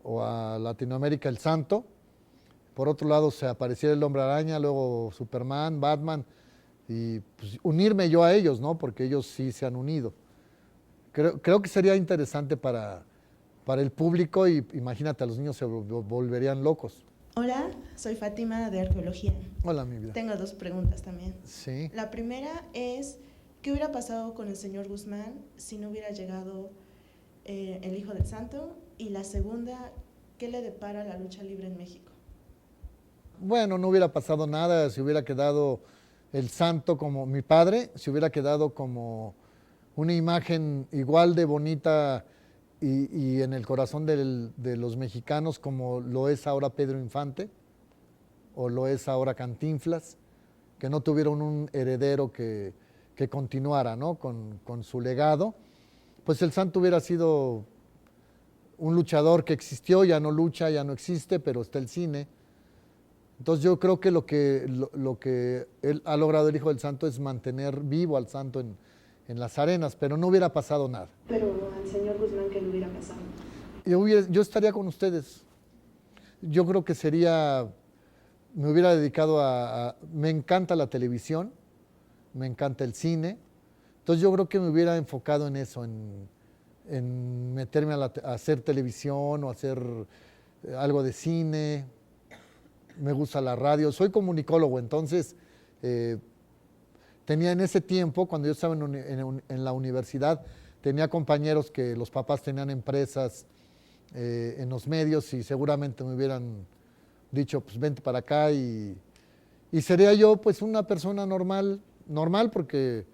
o a Latinoamérica el Santo. Por otro lado se apareciera el Hombre Araña, luego Superman, Batman, y pues, unirme yo a ellos, ¿no? Porque ellos sí se han unido. Creo que sería interesante para el público y imagínate, a los niños se volverían locos. Hola, soy Fátima de Arqueología. Hola, mi vida. Tengo 2 preguntas también. Sí. La primera es, ¿qué hubiera pasado con el señor Guzmán si no hubiera llegado el Hijo del Santo? Y la segunda, ¿qué le depara la lucha libre en México? Bueno, no hubiera pasado nada si hubiera quedado el santo como mi padre, si hubiera quedado como una imagen igual de bonita y en el corazón de los mexicanos como lo es ahora Pedro Infante o lo es ahora Cantinflas, que no tuvieron un heredero que continuara, ¿no? con su legado, pues el santo hubiera sido un luchador que existió, ya no lucha, ya no existe, pero está el cine. Entonces yo creo que lo que él ha logrado, el Hijo del Santo, es mantener vivo al santo en las arenas, pero no hubiera pasado nada. Pero al señor Guzmán, ¿qué le hubiera pasado? Yo estaría con ustedes. Yo creo que me hubiera dedicado me encanta la televisión, me encanta el cine, entonces yo creo que me hubiera enfocado en eso, en meterme a hacer televisión o hacer algo de cine. Me gusta la radio, soy comunicólogo, entonces tenía en ese tiempo, cuando yo estaba en la universidad, tenía compañeros que los papás tenían empresas en los medios y seguramente me hubieran dicho, pues vente para acá y sería yo pues una persona normal porque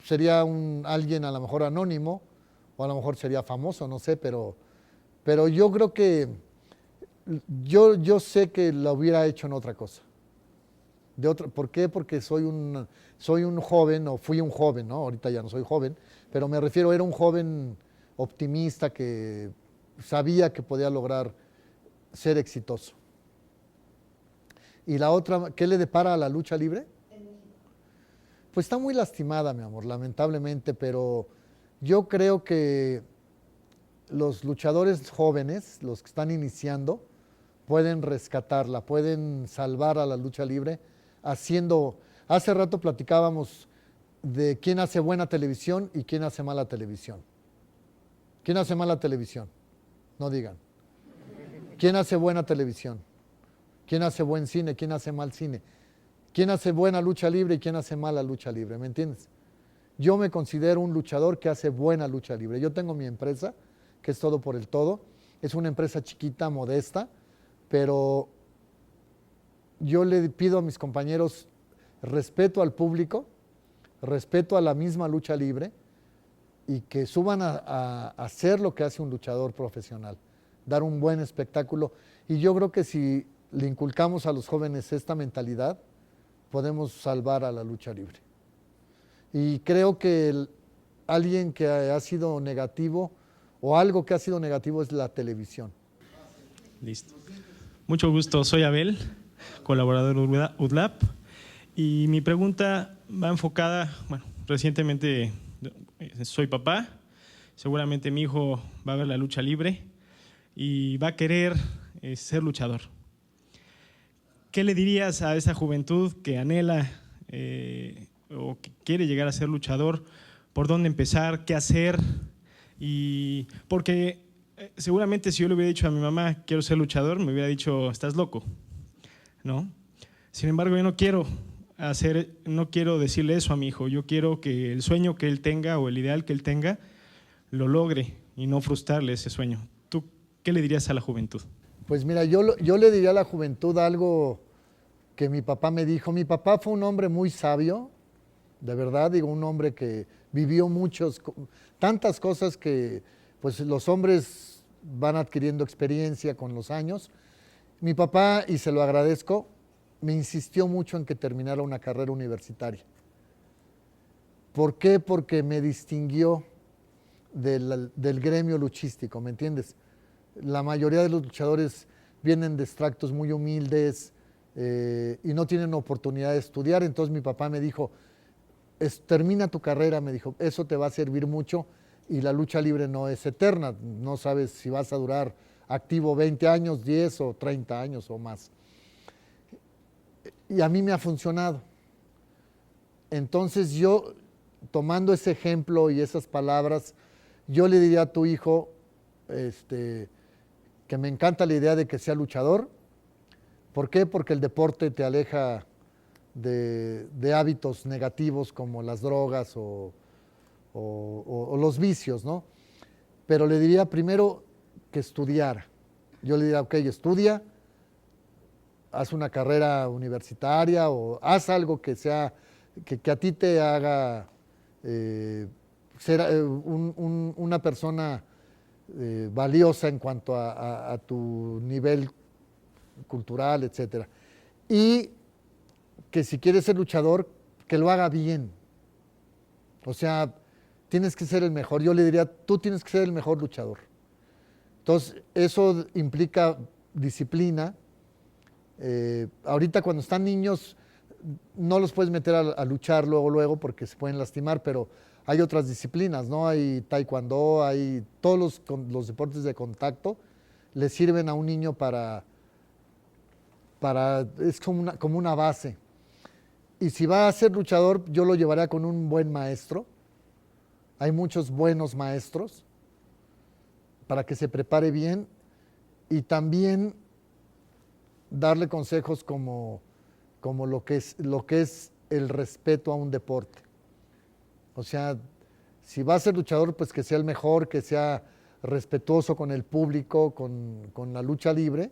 sería alguien a lo mejor anónimo o a lo mejor sería famoso, no sé, pero yo creo que yo sé que lo hubiera hecho en otra cosa. ¿Por qué? Porque soy un joven, o fui un joven, ¿no? Ahorita ya no soy joven, pero me refiero, era un joven optimista que sabía que podía lograr ser exitoso. Y la otra, ¿qué le depara a la lucha libre? Pues está muy lastimada, mi amor, lamentablemente, pero yo creo que los luchadores jóvenes, los que están iniciando, pueden rescatarla, pueden salvar a la lucha libre haciendo. Hace rato platicábamos de quién hace buena televisión y quién hace mala televisión. ¿Quién hace mala televisión? No digan. ¿Quién hace buena televisión? ¿Quién hace buen cine? ¿Quién hace mal cine? ¿Quién hace buena lucha libre y quién hace mala lucha libre? ¿Me entiendes? Yo me considero un luchador que hace buena lucha libre. Yo tengo mi empresa, que es Todo por el Todo. Es una empresa chiquita, modesta, pero yo le pido a mis compañeros respeto al público, respeto a la misma lucha libre y que suban a hacer lo que hace un luchador profesional, dar un buen espectáculo. Y yo creo que si le inculcamos a los jóvenes esta mentalidad, podemos salvar a la lucha libre. Y creo que alguien que ha sido negativo o algo que ha sido negativo es la televisión. Listo. Mucho gusto, soy Abel, colaborador de UDLAP, y mi pregunta va enfocada, recientemente soy papá, seguramente mi hijo va a ver la lucha libre y va a querer ser luchador. ¿Qué le dirías a esa juventud que anhela o que quiere llegar a ser luchador? ¿Por dónde empezar? ¿Qué hacer? Y porque seguramente si yo le hubiera dicho a mi mamá quiero ser luchador, me hubiera dicho estás loco, ¿no? Sin embargo, yo no quiero decirle eso a mi hijo. Yo quiero que el sueño que él tenga o el ideal que él tenga lo logre y no frustrarle ese sueño. ¿Tú qué le dirías a la juventud? Pues mira, yo le diría a la juventud algo que mi papá me dijo. Mi papá fue un hombre muy sabio, de verdad, digo, un hombre que vivió tantas cosas que pues los hombres van adquiriendo experiencia con los años. Mi papá, y se lo agradezco, me insistió mucho en que terminara una carrera universitaria. ¿Por qué? Porque me distinguió del gremio luchístico, ¿me entiendes? La mayoría de los luchadores vienen de extractos muy humildes y no tienen oportunidad de estudiar. Entonces mi papá me dijo, termina tu carrera, me dijo, eso te va a servir mucho y la lucha libre no es eterna, no sabes si vas a durar activo 20 años, 10 o 30 años o más. Y a mí me ha funcionado. Entonces yo, tomando ese ejemplo y esas palabras, yo le diría a tu hijo que me encanta la idea de que sea luchador, ¿Por qué? Porque el deporte te aleja de hábitos negativos como las drogas o los vicios, ¿no? Pero le diría primero que estudiara. Yo le diría, ok, estudia, haz una carrera universitaria o haz algo que sea, que a ti te haga ser una persona valiosa en cuanto a tu nivel cultural, etcétera. Y que si quieres ser luchador, que lo haga bien. O sea, tienes que ser el mejor. Yo le diría, tú tienes que ser el mejor luchador. Entonces, eso implica disciplina. Ahorita cuando están niños, no los puedes meter a luchar luego porque se pueden lastimar, pero hay otras disciplinas, ¿no? Hay taekwondo, hay todos los deportes de contacto, le sirven a un niño es como una base. Y si va a ser luchador, yo lo llevaría con un buen maestro. Hay muchos buenos maestros para que se prepare bien y también darle consejos como lo que es el respeto a un deporte. O sea, si va a ser luchador, pues que sea el mejor, que sea respetuoso con el público, con la lucha libre.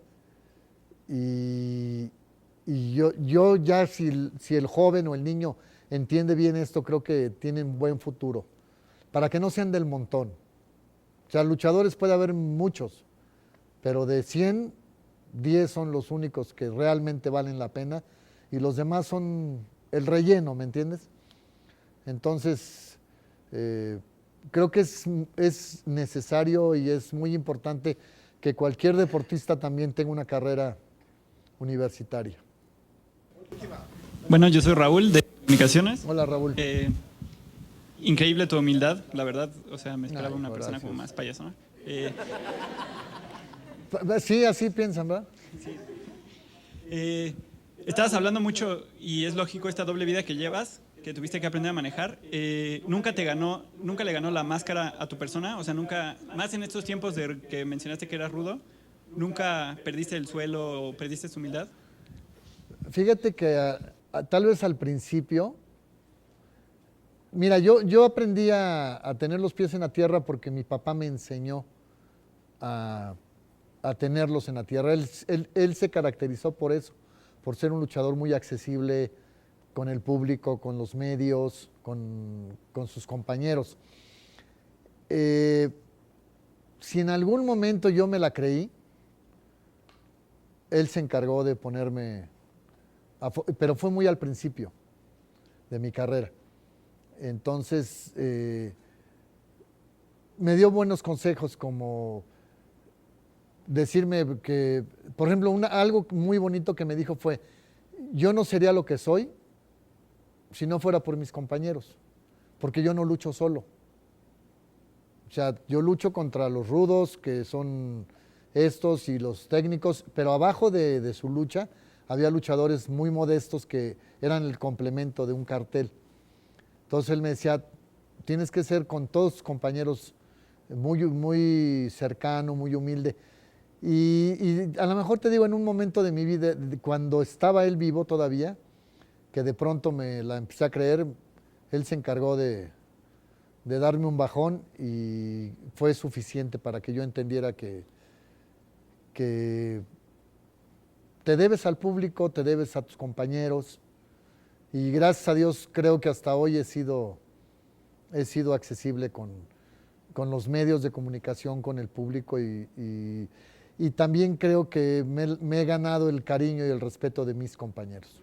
Y yo ya si el joven o el niño entiende bien esto, creo que tienen buen futuro. Para que no sean del montón. O sea, luchadores puede haber muchos, pero de 100, 10 son los únicos que realmente valen la pena y los demás son el relleno, ¿me entiendes? Entonces, creo que es necesario y es muy importante que cualquier deportista también tenga una carrera universitaria. Bueno, yo soy Raúl de Comunicaciones. Hola, Raúl. Increíble tu humildad, la verdad. O sea, me esperaba una gracias. persona como más payasona. Sí, así piensan, ¿verdad? Estabas hablando mucho, y es lógico, esta doble vida que llevas, que tuviste que aprender a manejar. ¿Nunca le ganó la máscara a tu persona? O sea, nunca, más en estos tiempos de que mencionaste que eras rudo, ¿nunca perdiste el suelo o perdiste tu humildad? Fíjate que tal vez al principio, mira, yo aprendí a tener los pies en la tierra porque mi papá me enseñó a tenerlos en la tierra. Él se caracterizó por eso, por ser un luchador muy accesible con el público, con los medios, con sus compañeros. Si en algún momento yo me la creí, él se encargó de ponerme, pero fue muy al principio de mi carrera. Entonces, me dio buenos consejos como decirme que, por ejemplo, algo muy bonito que me dijo fue, yo no sería lo que soy si no fuera por mis compañeros, porque yo no lucho solo. O sea, yo lucho contra los rudos, que son estos y los técnicos, pero abajo de su lucha había luchadores muy modestos que eran el complemento de un cartel. Entonces él me decía, tienes que ser con todos tus compañeros muy cercano, muy humilde. Y a lo mejor te digo, en un momento de mi vida, cuando estaba él vivo todavía, que de pronto me la empecé a creer, él se encargó de darme un bajón y fue suficiente para que yo entendiera que te debes al público, te debes a tus compañeros y gracias a Dios creo que hasta hoy he sido accesible con los medios de comunicación, con el público y también creo que me he ganado el cariño y el respeto de mis compañeros.